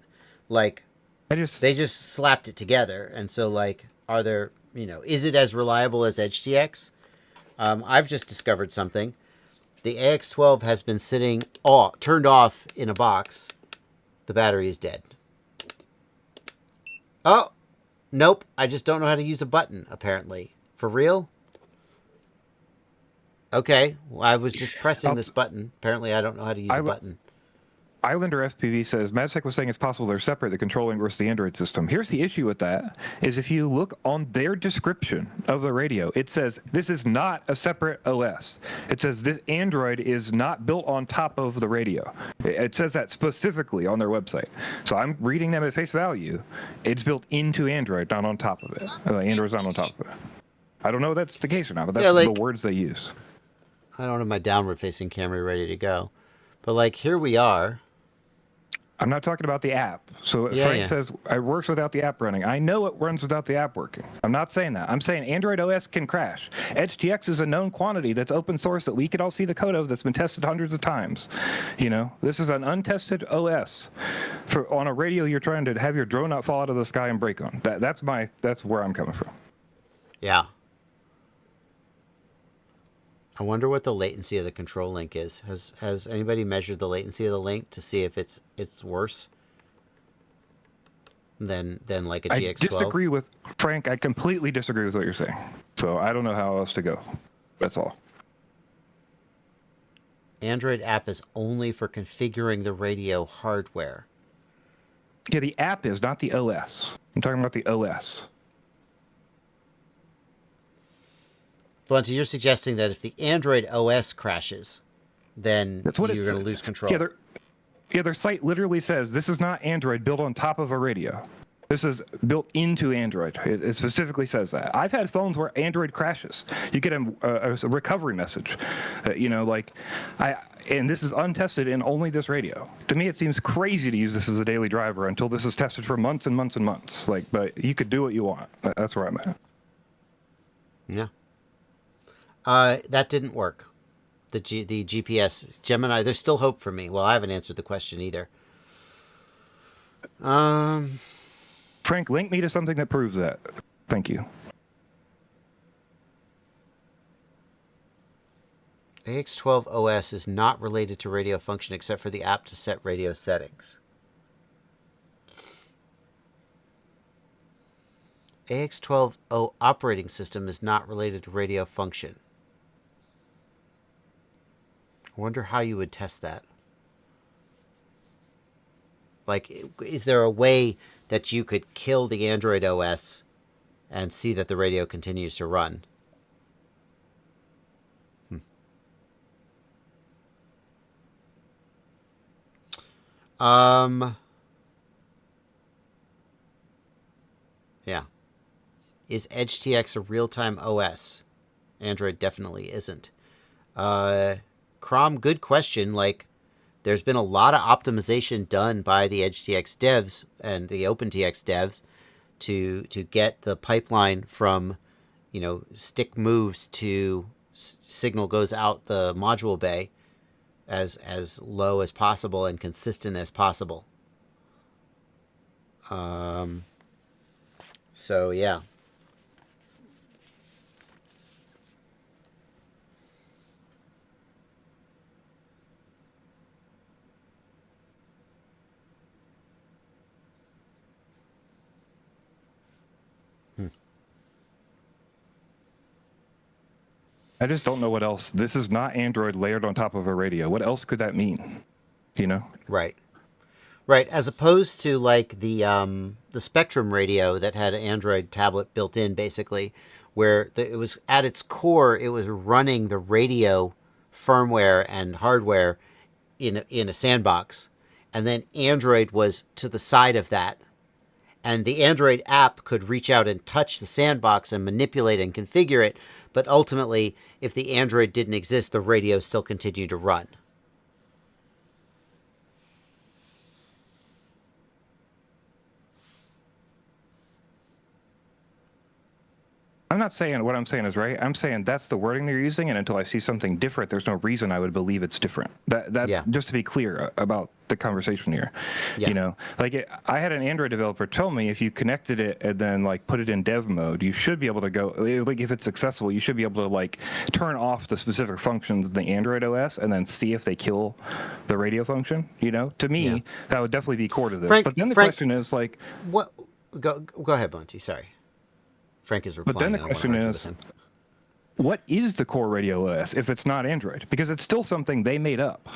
like, they just slapped it together. And so, like, are there, is it as reliable as EdgeTX? I've just discovered something. The AX12 has been sitting turned off in a box. The battery is dead. Oh, nope. I just don't know how to use a button, apparently. For real? Okay. Well, I was just pressing this button. Apparently, I don't know how to use a button. Islander FPV says, Magitech was saying it's possible they're separate, the controlling versus the Android system. Here's the issue with that, is if you look on their description of the radio, it says this is not a separate OS. It says this Android is not built on top of the radio. It says that specifically on their website. So I'm reading them at face value. It's built into Android, not on top of it. Android's not on top of it. I don't know if that's the case or not, but that's the words they use. I don't have my downward-facing camera ready to go. But, like, here we are. I'm not talking about the app. So Frank says it works without the app running. I know it runs without the app working. I'm not saying that. I'm saying Android OS can crash. EdgeTX is a known quantity that's open source that we could all see the code of, that's been tested hundreds of times. This is an untested OS on a radio you're trying to have your drone not fall out of the sky and break on. That's where I'm coming from. Yeah. I wonder what the latency of the control link is. Has anybody measured the latency of the link to see if it's worse than like a GX12? I disagree with Frank. I completely disagree with what you're saying. So I don't know how else to go. That's all. Android app is only for configuring the radio hardware. Yeah, the app is, not the OS. I'm talking about the OS. Blunty, you're suggesting that if the Android OS crashes, then you're going to lose control. Their site literally says this is not Android built on top of a radio. This is built into Android. It specifically says that. I've had phones where Android crashes. You get a recovery message, and this is untested in only this radio. To me, it seems crazy to use this as a daily driver until this is tested for months and months and months. But you could do what you want. That's where I'm at. Yeah. That didn't work. The GPS Gemini. There's still hope for me. Well, I haven't answered the question either. Frank, link me to something that proves that. Thank you. AX12 OS is not related to radio function except for the app to set radio settings. AX12 operating system is not related to radio function. I wonder how you would test that. Like, is there a way that you could kill the Android OS and see that the radio continues to run? Yeah. Is EdgeTX a real-time OS? Android definitely isn't. Crom, good question. Like, there's been a lot of optimization done by the EdgeTX devs and the OpenTX devs to get the pipeline from, stick moves to signal goes out the module bay as low as possible and consistent as possible. So, yeah. I just don't know what else. This is not Android layered on top of a radio. What else could that mean? Right. Right, as opposed to like the Spectrum radio that had an Android tablet built in, basically, where it was at its core, it was running the radio firmware and hardware in a sandbox, and then Android was to the side of that, and the Android app could reach out and touch the sandbox and manipulate and configure it, but ultimately, if the Android didn't exist, the radio still continued to run. I'm not saying what I'm saying is right. I'm saying that's the wording they're using, and until I see something different, there's no reason I would believe it's different. That just to be clear about the conversation here. Yeah. You know, like I had an Android developer tell me if you connected it and then like put it in dev mode, you should be able to go, like if it's accessible, you should be able to like turn off the specific functions of the Android OS and then see if they kill the radio function. You know, to me, that would definitely be core to this. But then the question is like, what? Go ahead, Blunty. Sorry. Frank is replying. But then the question is, what is the core radio OS if it's not Android? Because it's still something they made up,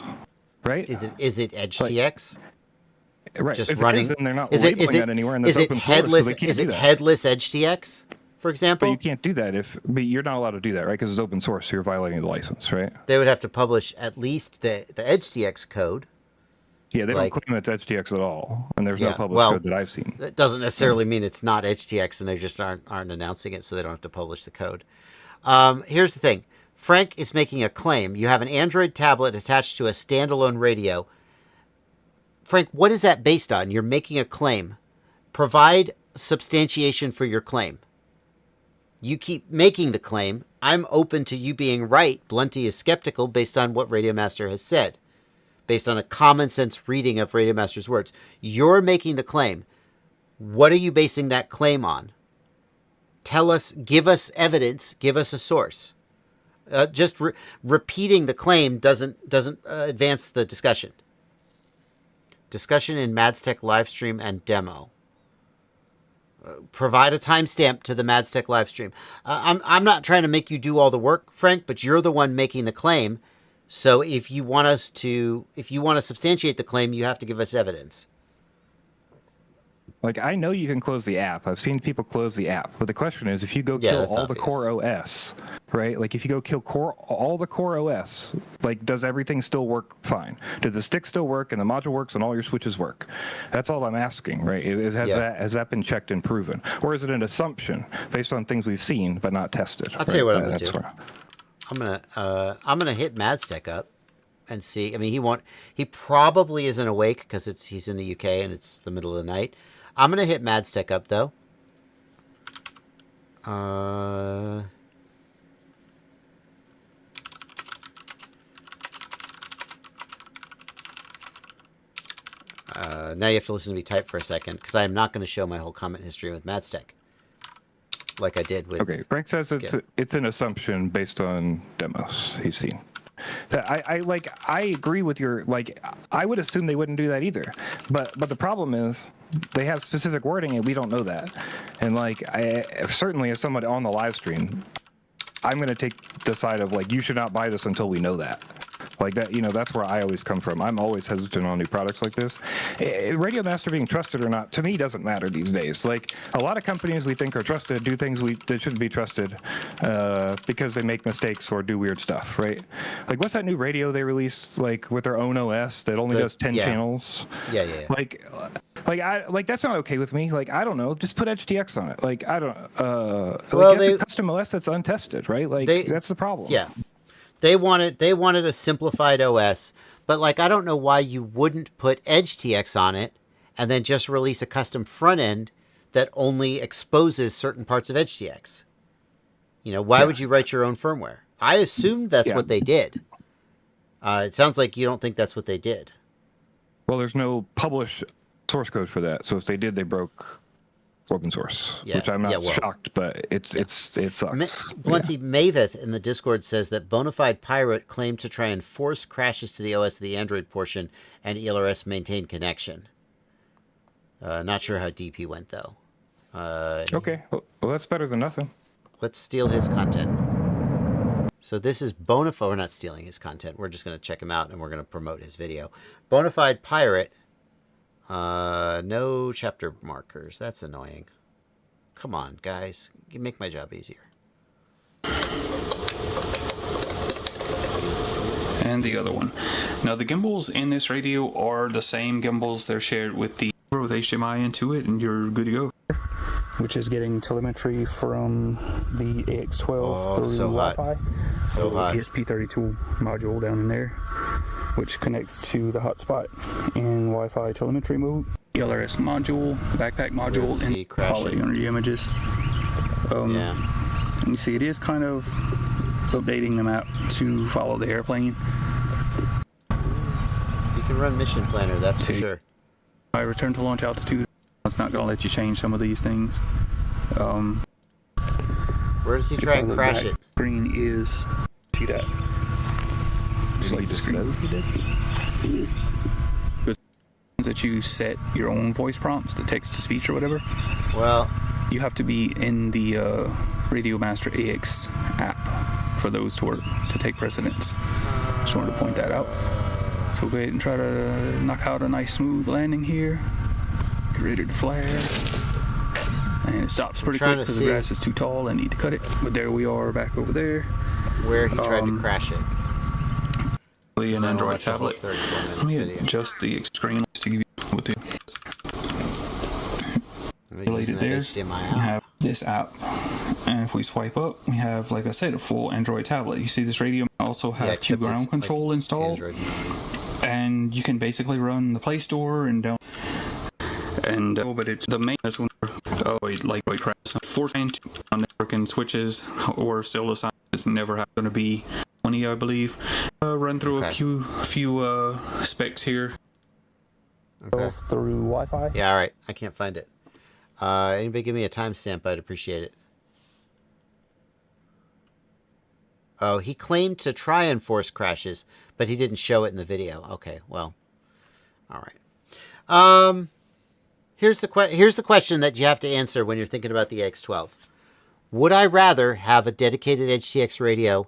right? Is it EdgeTX? Right. Just if running. It is, then they're not labeling that anywhere, and is that's it open headless? source, so they can't is do it that. headless EdgeTX, for example? But you can't do that but you're not allowed to do that, right? Because it's open source, so you're violating the license, right? They would have to publish at least the EdgeTX code. Yeah, they don't claim it's EdgeTX at all, and there's no published code that I've seen. That doesn't necessarily mean it's not EdgeTX, and they just aren't announcing it, so they don't have to publish the code. Here's the thing. Frank is making a claim. You have an Android tablet attached to a standalone radio. Frank, what is that based on? You're making a claim. Provide substantiation for your claim. You keep making the claim. I'm open to you being right. Blunty is skeptical based on what Radiomaster has said, based on a common sense reading of Radiomaster's words. You're making the claim. What are you basing that claim on? Tell us, give us evidence, give us a source. Just repeating the claim doesn't advance the discussion. Discussion in MadsTech livestream and demo. Provide a timestamp to the MadsTech livestream. I'm not trying to make you do all the work, Frank, but you're the one making the claim. So if you want to substantiate the claim, you have to give us evidence. Like, I know you can close the app. I've seen people close the app. But the question is, if you go kill all the core OS, right? Like, if you go kill all the core OS, like, does everything still work fine? Does the stick still work and the module works and all your switches work? That's all I'm asking, right? Has that been checked and proven? Or is it an assumption based on things we've seen but not tested? I'll tell you what I'm going to do. I'm gonna hit MadsTech up and see. I mean, he probably isn't awake because he's in the UK and it's the middle of the night. I'm gonna hit MadsTech up though. Now you have to listen to me type for a second because I am not going to show my whole comment history with MadsTech like I did with. Okay, Frank says it's an assumption based on demos he's seen. I agree with your, like, I would assume they wouldn't do that either, but the problem is they have specific wording and we don't know that, and like certainly as somebody on the live stream, I'm going to take the side of like you should not buy this until we know that. Like that, you know, that's where I always come from. I'm always hesitant on new products like this. Radiomaster being trusted or not, to me, doesn't matter these days. Like, a lot of companies we think are trusted do things that shouldn't be trusted because they make mistakes or do weird stuff, right? Like, what's that new radio they released, like, with their own OS that only does 10 channels? Yeah. Like that's not okay with me. Like, I don't know, just put EdgeTX on it. Like, I don't. Well, that's a custom OS that's untested, right? Like, that's the problem. Yeah. They wanted a simplified OS, but like I don't know why you wouldn't put EdgeTX on it and then just release a custom front end that only exposes certain parts of EdgeTX. You know, why would you write your own firmware? I assumed that's what they did. It sounds like you don't think that's what they did. Well, there's no published source code for that, so if they did, they broke open source, which I'm not shocked, but it sucks. Blunty Maveth in the Discord says that Bonafide Pirate claimed to try and force crashes to the OS of the Android portion and ELRS maintain connection. Not sure how deep he went, though. Okay, well, that's better than nothing. Let's steal his content. So this is Bonafide. We're not stealing his content. We're just going to check him out, and we're going to promote his video. Bonafide Pirate No chapter markers. That's annoying. Come on, guys. You make my job easier. And the other one. Now the gimbals in this radio are the same gimbals. They're shared with the with HDMI into it, and you're good to go. Which is getting telemetry from the AX12 through so hot. Wi-Fi. So hot. ESP32 module down in there, which connects to the hotspot in Wi-Fi telemetry mode. The LRS module, the backpack module, and quality under the images. Yeah. And you see it is kind of updating the map to follow the airplane. You can run Mission Planner, that's for sure. I return to launch altitude. It's not going to let you change some of these things. Where does he try and crash it? Screen is, see that? Just like the screen. That you set your own voice prompts, the text to speech or whatever. Well, you have to be in the Radiomaster AX app for those to work, to take precedence. Just wanted to point that out. So go ahead and try to knock out a nice smooth landing here. Get ready to flare. And it stops pretty quick because the grass is too tall and need to cut it. But there we are back over there. Where he tried to crash it. An Android tablet. Let me adjust the screen to give you with the related there. HDMI you have this app, and if we swipe up, we have, like I said, a full Android tablet. You see this radio also have Q ground control installed, and you can basically run the Play Store and down. And but it's the main one. Oh, like press force on network and switches, or still assigned. It's never going to be 20, I believe. Run through a few specs here. Okay. Through Wi-Fi. Yeah, all right. I can't find it. Anybody give me a timestamp? I'd appreciate it. Oh, he claimed to try and force crashes, but he didn't show it in the video. Okay, well, all right. Here's the question that you have to answer when you're thinking about the X12. Would I rather have a dedicated EdgeTX radio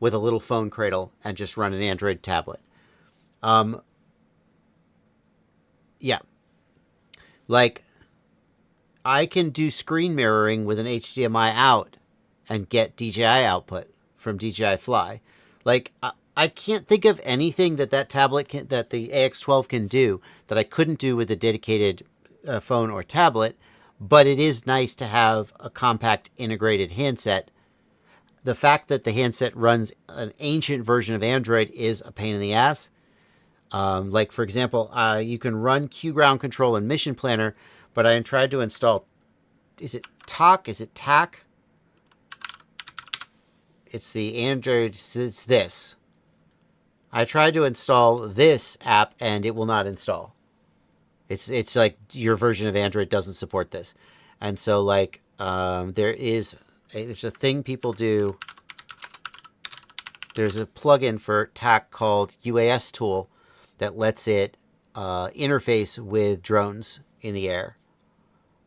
with a little phone cradle and just run an Android tablet? Yeah. Like, I can do screen mirroring with an HDMI out and get DJI output from DJI Fly. Like, I can't think of anything that tablet can, that the AX12 can do that I couldn't do with a dedicated phone or tablet, but it is nice to have a compact integrated handset. The fact that the handset runs an ancient version of Android is a pain in the ass. Like, for example, you can run Q ground control in Mission Planner, but I tried to install, is it TAC? Is it TAC? It's the Android, it's this. I tried to install this app and it will not install. It's like your version of Android doesn't support this. And so, like, there's a thing people do. There's a plugin for TAC called UAS Tool that lets it interface with drones in the air.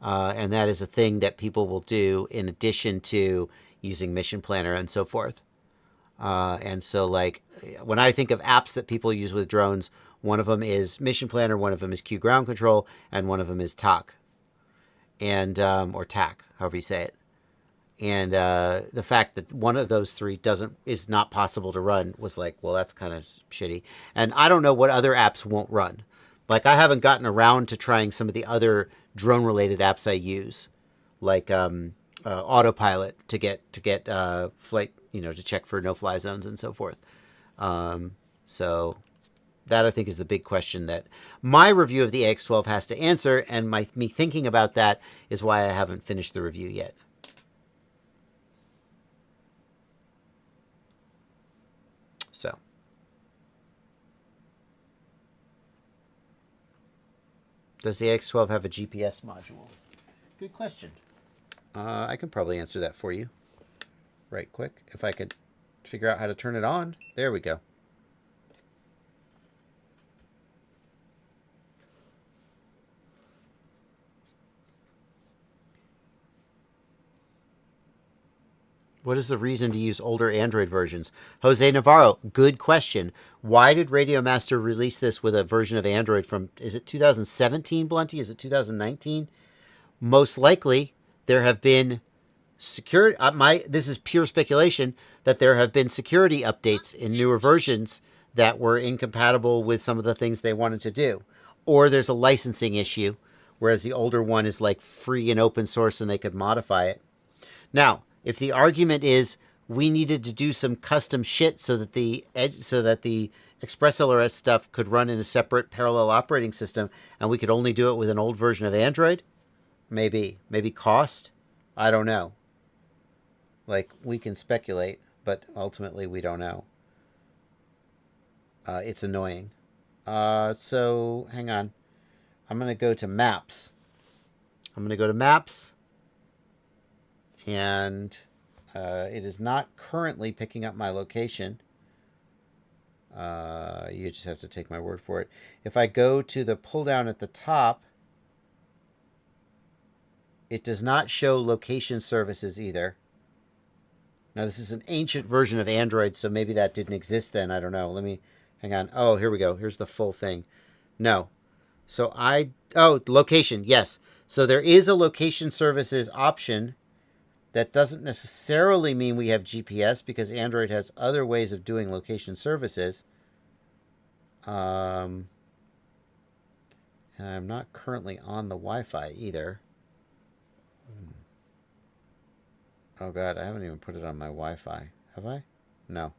And that is a thing that people will do in addition to using Mission Planner and so forth. And so, like, when I think of apps that people use with drones, one of them is Mission Planner, one of them is Q Ground Control, and one of them is TAC. And, or TAC, however you say it. And the fact that one of those three is not possible to run was like, well, that's kind of shitty. And I don't know what other apps won't run. Like, I haven't gotten around to trying some of the other drone-related apps I use, like Autopilot to get flight, to check for no-fly zones and so forth. So that, I think, is the big question that my review of the X12 has to answer, and me thinking about that is why I haven't finished the review yet. So, does the X12 have a GPS module? Good question. I can probably answer that for you right quick if I could figure out how to turn it on. There we go. What is the reason to use older Android versions? Jose Navarro, good question. Why did Radiomaster release this with a version of Android from, is it 2017, Blunty? Is it 2019? Most likely, there have been security, this is pure speculation, that there have been security updates in newer versions that were incompatible with some of the things they wanted to do. Or there's a licensing issue, whereas the older one is like free and open source and they could modify it. Now, if the argument is we needed to do some custom shit so that the ExpressLRS stuff could run in a separate parallel operating system and we could only do it with an old version of Android, maybe cost, I don't know. Like, we can speculate, but ultimately we don't know. It's annoying. So hang on. I'm going to go to Maps. And it is not currently picking up my location. You just have to take my word for it. If I go to the pull down at the top, it does not show location services either. Now, this is an ancient version of Android, so maybe that didn't exist then. I don't know. Let me, hang on. Oh, here we go. Here's the full thing. No. So location. Yes. So there is a location services option. That doesn't necessarily mean we have GPS because Android has other ways of doing location services. And I'm not currently on the Wi-Fi either. Oh God, I haven't even put it on my Wi-Fi. Have I? No.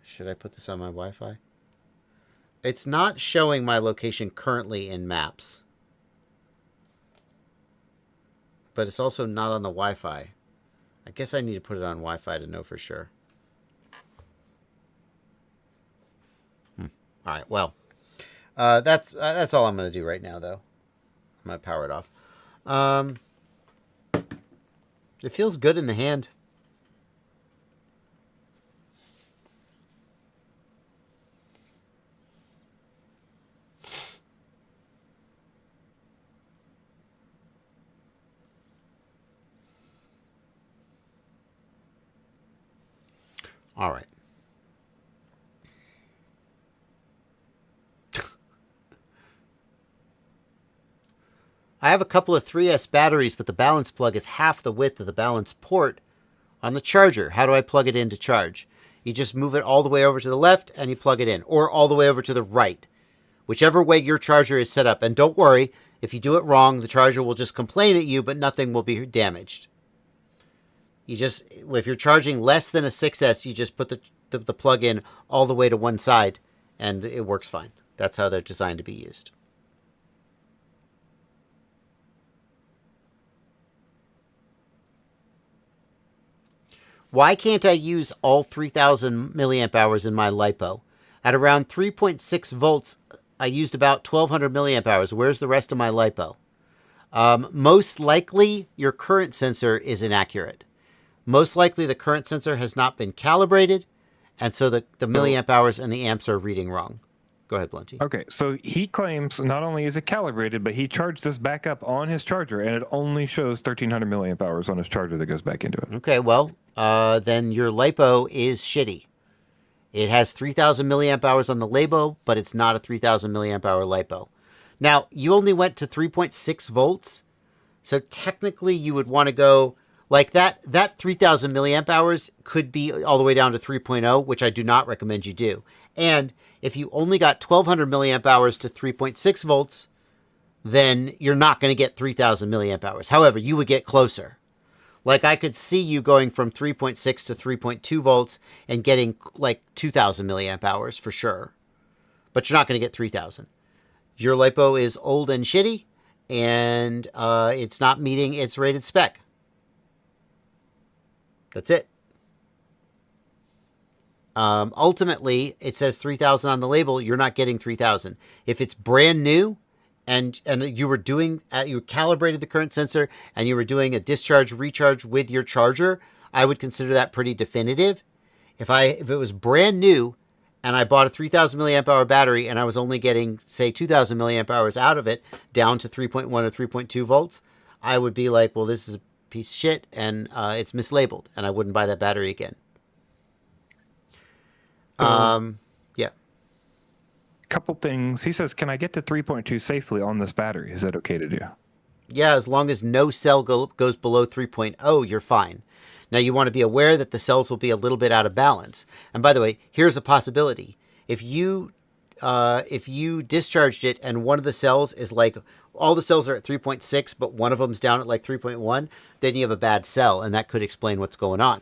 Should I put this on my Wi-Fi? It's not showing my location currently in Maps. But it's also not on the Wi-Fi. I guess I need to put it on Wi-Fi to know for sure. All right, well, that's all I'm going to do right now, though. I'm going to power it off. It feels good in the hand. All right. I have a couple of 3S batteries, but the balance plug is half the width of the balance port on the charger. How do I plug it in to charge? You just move it all the way over to the left and you plug it in, or all the way over to the right, whichever way your charger is set up. And don't worry, if you do it wrong, the charger will just complain at you, but nothing will be damaged. You just, if you're charging less than a 6S, you just put the plug in all the way to one side and it works fine. That's how they're designed to be used. Why can't I use all 3,000 milliamp hours in my Lipo? At around 3.6 volts, I used about 1,200 milliamp hours. Where's the rest of my Lipo? Most likely, your current sensor is inaccurate. Most likely, the current sensor has not been calibrated, and so the milliamp hours and the amps are reading wrong. Go ahead, Blunty. Okay, so he claims not only is it calibrated, but he charged this back up on his charger, and it only shows 1,300 milliamp hours on his charger that goes back into it. Okay, well, then your Lipo is shitty. It has 3,000 milliamp hours on the Lipo, but it's not a 3,000 milliamp hour Lipo. Now, you only went to 3.6 volts, so technically you would want to go like that. That 3,000 milliamp hours could be all the way down to 3.0, which I do not recommend you do. And if you only got 1,200 milliamp hours to 3.6 volts, then you're not going to get 3,000 milliamp hours. However, you would get closer. Like, I could see you going from 3.6 to 3.2 volts and getting like 2,000 milliamp hours for sure. But you're not going to get 3,000. Your Lipo is old and shitty, and it's not meeting its rated spec. That's it. Ultimately, it says 3,000 on the label. You're not getting 3,000. If it's brand new, and you were doing, you calibrated the current sensor, and you were doing a discharge recharge with your charger, I would consider that pretty definitive. If it was brand new, and I bought a 3,000 milliamp hour battery, and I was only getting, say, 2,000 milliamp hours out of it, down to 3.1 or 3.2 volts, I would be like, well, this is piece of shit, and it's mislabeled, and I wouldn't buy that battery again. Yeah. Couple things. He says, can I get to 3.2 safely on this battery? Is that okay to do? Yeah, as long as no cell goes below 3.0, you're fine. Now, you want to be aware that the cells will be a little bit out of balance. And by the way, here's a possibility. If you discharged it and one of the cells is like, all the cells are at 3.6, but one of them's down at like 3.1, then you have a bad cell, and that could explain what's going on.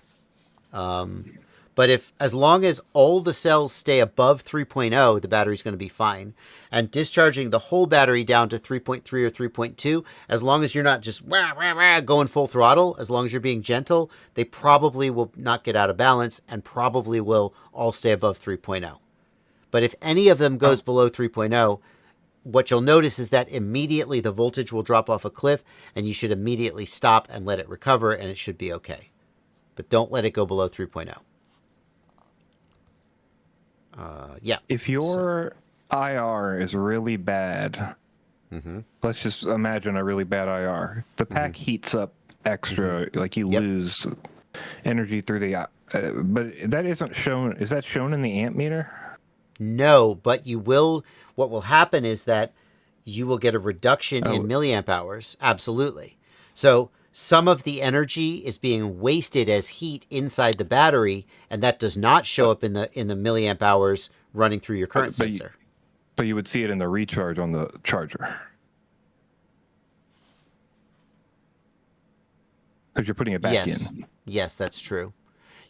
But as long as all the cells stay above 3.0, the battery's going to be fine. And discharging the whole battery down to 3.3 or 3.2, as long as you're not just going full throttle, as long as you're being gentle, they probably will not get out of balance and probably will all stay above 3.0. But if any of them goes below 3.0, what you'll notice is that immediately the voltage will drop off a cliff, and you should immediately stop and let it recover, and it should be okay. But don't let it go below 3.0. Yeah. If your IR is really bad, let's just imagine a really bad IR. The pack heats up extra, like you lose energy through the. But that isn't shown. Is that shown in the amp meter? No, but you will. What will happen is that you will get a reduction in milliamp hours. Absolutely. So some of the energy is being wasted as heat inside the battery, and that does not show up in the milliamp hours running through your current sensor. But you would see it in the recharge on the charger. Because you're putting it back in. Yes, that's true.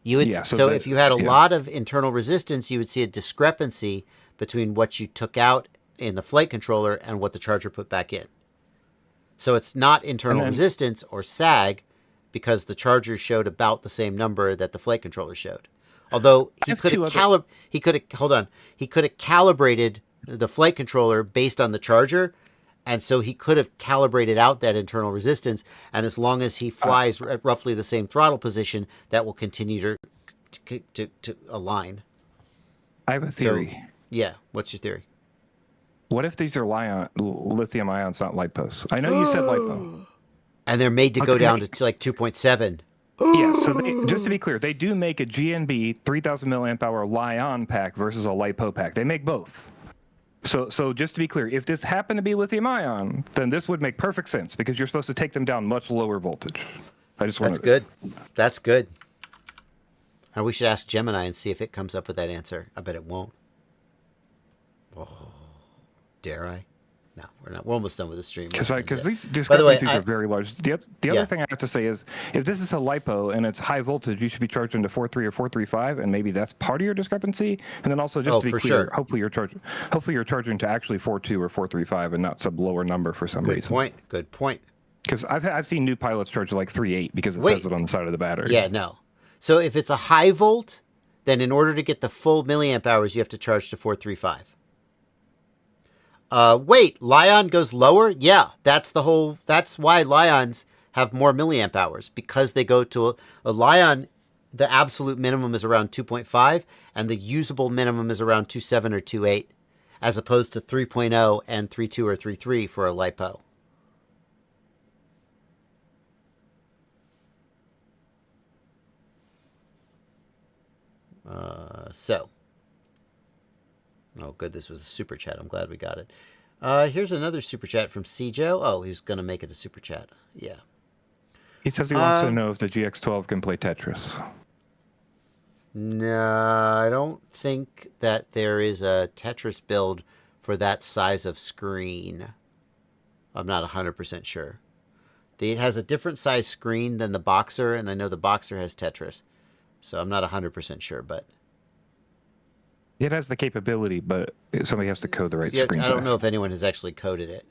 You would so if you had a lot of internal resistance, you would see a discrepancy between what you took out in the flight controller and what the charger put back in. So it's not internal resistance or sag, because the charger showed about the same number that the flight controller showed. Although he could have calibrated the flight controller based on the charger, and so he could have calibrated out that internal resistance, and as long as he flies at roughly the same throttle position, that will continue to align. I have a theory. So, yeah, what's your theory? What if these are lithium ions, not lipos? I know you said lipo. And they're made to go down to like 2.7. Yeah, so just to be clear, they do make a GNB 3000 milliamp hour Li-on pack versus a lipo pack. They make both. So just to be clear, if this happened to be lithium ion, then this would make perfect sense, because you're supposed to take them down much lower voltage. That's good. That's good. And we should ask Gemini and see if it comes up with that answer. I bet it won't. Oh, dare I? No, we're not. We're almost done with the stream. Because these discrepancies are very large. The other thing I have to say is, if this is a lipo and it's high voltage, you should be charging to 4.3 or 4.35, and maybe that's part of your discrepancy. And then also, just to be clear, hopefully you're charging to actually 4.2 or 4.35 and not some lower number for some reason. Good point. Because I've seen new pilots charge like 3.8 because it says it on the side of the battery. Yeah, no. So if it's a high volt, then in order to get the full milliamp hours, you have to charge to 4.35. Wait, Li-on goes lower? Yeah, that's why Li-ons have more milliamp hours, because they go to a Li-on, the absolute minimum is around 2.5, and the usable minimum is around 2.7 or 2.8, as opposed to 3.0 and 3.2 or 3.3 for a LiPo. Oh, good. This was a super chat. I'm glad we got it. Here's another super chat from Cjo. Oh, he's going to make it a super chat. Yeah. He says he wants to know if the GX12 can play Tetris. No, I don't think that there is a Tetris build for that size of screen. I'm not 100% sure. It has a different size screen than the Boxer, and I know the Boxer has Tetris. So I'm not 100% sure, but... It has the capability, but somebody has to code the right screen size. I don't know if anyone has actually coded it.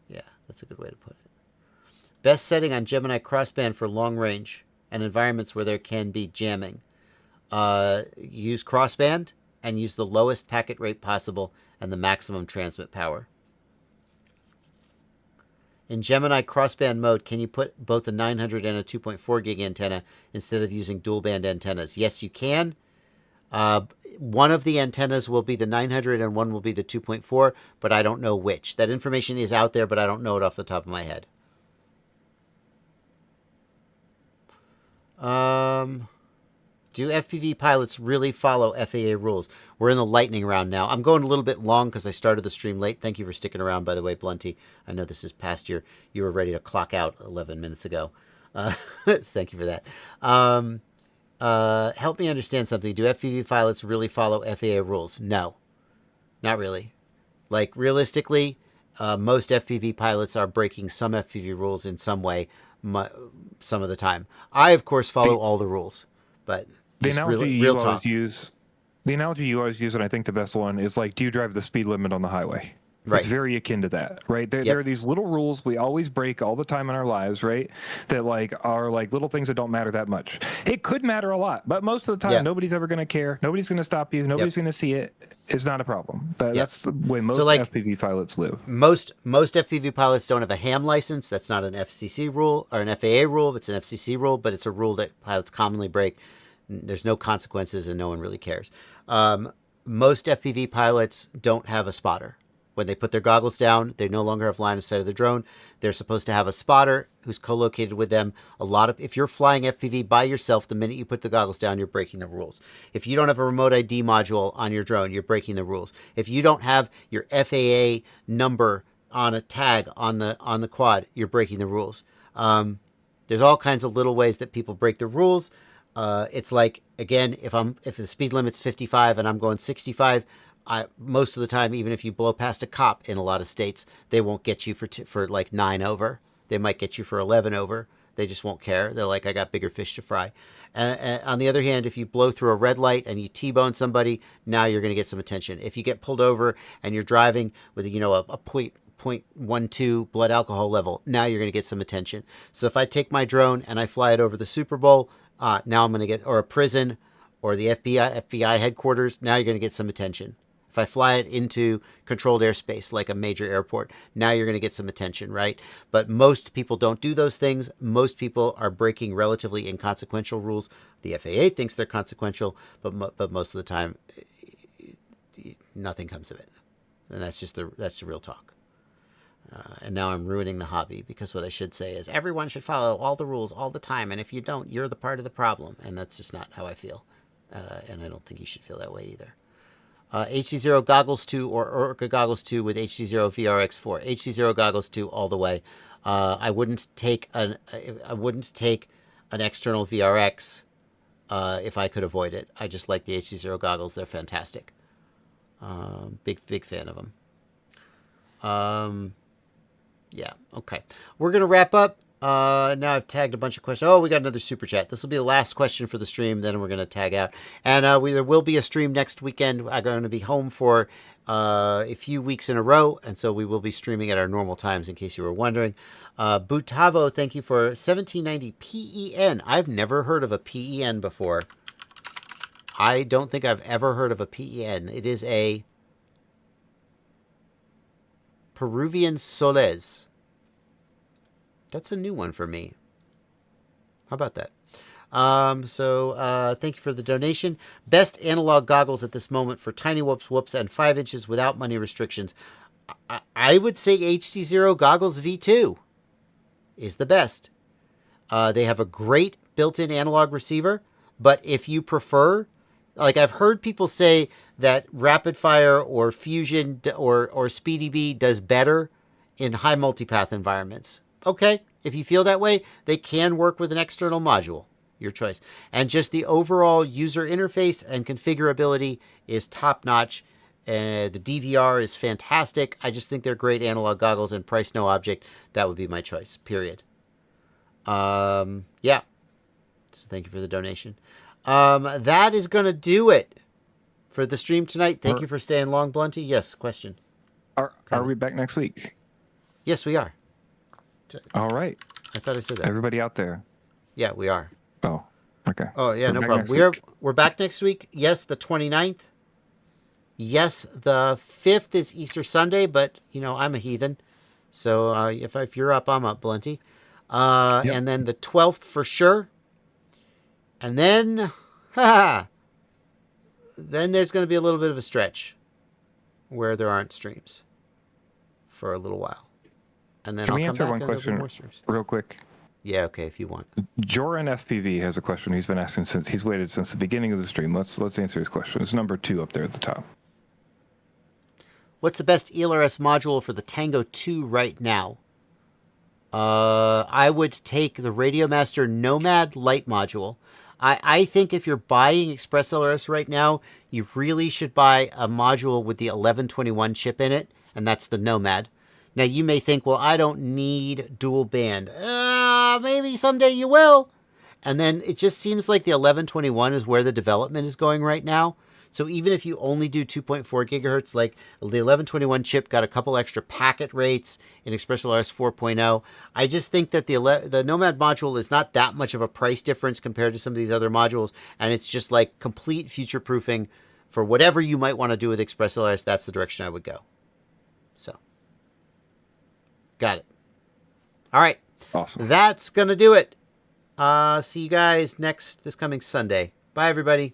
Yeah, that's a good way to put it. Best setting on Gemini Crossband for long range and environments where there can be jamming. Use Crossband and use the lowest packet rate possible and the maximum transmit power. In Gemini Crossband mode, can you put both a 900 and a 2.4 gig antenna instead of using dual band antennas? Yes, you can. One of the antennas will be the 900 and one will be the 2.4, but I don't know which. That information is out there, but I don't know it off the top of my head. Do FPV pilots really follow FAA rules? We're in the lightning round now. I'm going a little bit long because I started the stream late. Thank you for sticking around, by the way, Blunty. I know this is past you were ready to clock out 11 minutes ago. So thank you for that. Help me understand something. Do FPV pilots really follow FAA rules? No, not really. Like, realistically, most FPV pilots are breaking some FPV rules in some way some of the time. I, of course, follow all the rules, but the just analogy real you talk. always use, the analogy you always use, and I think the best one is like, do you drive the speed limit on the highway? Right. It's very akin to that, right? There are these little rules we always break all the time in our lives, right? That like are like little things that don't matter that much. It could matter a lot, but most of the time, nobody's ever going to care. Nobody's going to stop you. Nobody's going to see it. It's not a problem. That's the way most FPV pilots live. Most FPV pilots don't have a ham license. That's not an FCC rule or an FAA rule. It's an FCC rule, but it's a rule that pilots commonly break. There's no consequences, and no one really cares. Most FPV pilots don't have a spotter. When they put their goggles down, they no longer have line of sight of the drone. They're supposed to have a spotter who's co-located with them. If you're flying FPV by yourself, the minute you put the goggles down, you're breaking the rules. If you don't have a remote ID module on your drone, you're breaking the rules. If you don't have your FAA number on a tag on the quad, you're breaking the rules. There's all kinds of little ways that people break the rules. It's like, again, if the speed limit's 55 and I'm going 65, most of the time, even if you blow past a cop in a lot of states, they won't get you for like 9 over. They might get you for 11 over. They just won't care. They're like, I got bigger fish to fry. And on the other hand, if you blow through a red light and you T-bone somebody, now you're going to get some attention. If you get pulled over and you're driving with a 0.12 blood alcohol level, now you're going to get some attention. So if I take my drone and I fly it over the Super Bowl, now I'm going to get, or a prison, or the FBI headquarters, now you're going to get some attention. If I fly it into controlled airspace, like a major airport, now you're going to get some attention, right? But most people don't do those things. Most people are breaking relatively inconsequential rules. The FAA thinks they're consequential, but most of the time, nothing comes of it. And that's the real talk. And now I'm ruining the hobby, because what I should say is everyone should follow all the rules all the time. And if you don't, you're the part of the problem. And that's just not how I feel. And I don't think you should feel that way either. HC0 Goggles 2 or Orca Goggles 2 with HC0 VRX4. HC0 Goggles 2 all the way. I wouldn't take an external VRX if I could avoid it. I just like the HC0 goggles. They're fantastic. Big fan of them. Yeah, okay. We're going to wrap up. Now I've tagged a bunch of questions. Oh, we got another super chat. This will be the last question for the stream. Then we're going to tag out. And there will be a stream next weekend. I'm going to be home for a few weeks in a row. And so we will be streaming at our normal times, in case you were wondering. Butavo, thank you for 1790 PEN. I've never heard of a PEN before. I don't think I've ever heard of a PEN. It is a Peruvian Soles. That's a new one for me. How about that? Thank you for the donation. Best analog goggles at this moment for tiny whoops, and 5 inches without money restrictions. I would say HC0 Goggles V2 is the best. They have a great built-in analog receiver, but if you prefer, like I've heard people say that Rapid Fire or Fusion or SpeedyB does better in high multipath environments. Okay, if you feel that way, they can work with an external module. Your choice. And just the overall user interface and configurability is top-notch. The DVR is fantastic. I just think they're great analog goggles, and price no object. That would be my choice, period. Yeah. So thank you for the donation. That is going to do it for the stream tonight. Thank you for staying long, Blunty. Yes, question. Are we back next week? Yes, we are. All right. I thought I said that. Everybody out there. Yeah, we are. Oh, okay. Oh, yeah, no problem. We're back next week. Yes, the 29th. Yes, the 5th is Easter Sunday, but, I'm a heathen. So if you're up, I'm up, Blunty. Yep. And then the 12th for sure. And then, then there's going to be a little bit of a stretch where there aren't streams for a little while. And then Can I'll we come answer back one and there'll be question more streams. real quick? Yeah, okay, if you want. Joran FPV has a question he's been asking since he's waited since the beginning of the stream. Let's answer his question. It's number 2 up there at the top. What's the best ELRS module for the Tango 2 right now? I would take the Radiomaster Nomad Light module. I think if you're buying Express LRS right now, you really should buy a module with the 1121 chip in it, and that's the Nomad. Now, you may think, well, I don't need dual band. Maybe someday you will. And then it just seems like the 1121 is where the development is going right now. So even if you only do 2.4 gigahertz, like the 1121 chip got a couple extra packet rates in Express LRS 4.0, I just think that the Nomad module is not that much of a price difference compared to some of these other modules, and it's just like complete future-proofing for whatever you might want to do with Express LRS. That's the direction I would go. So, got it. All right. Awesome. That's going to do it. See you guys this coming Sunday. Bye, everybody.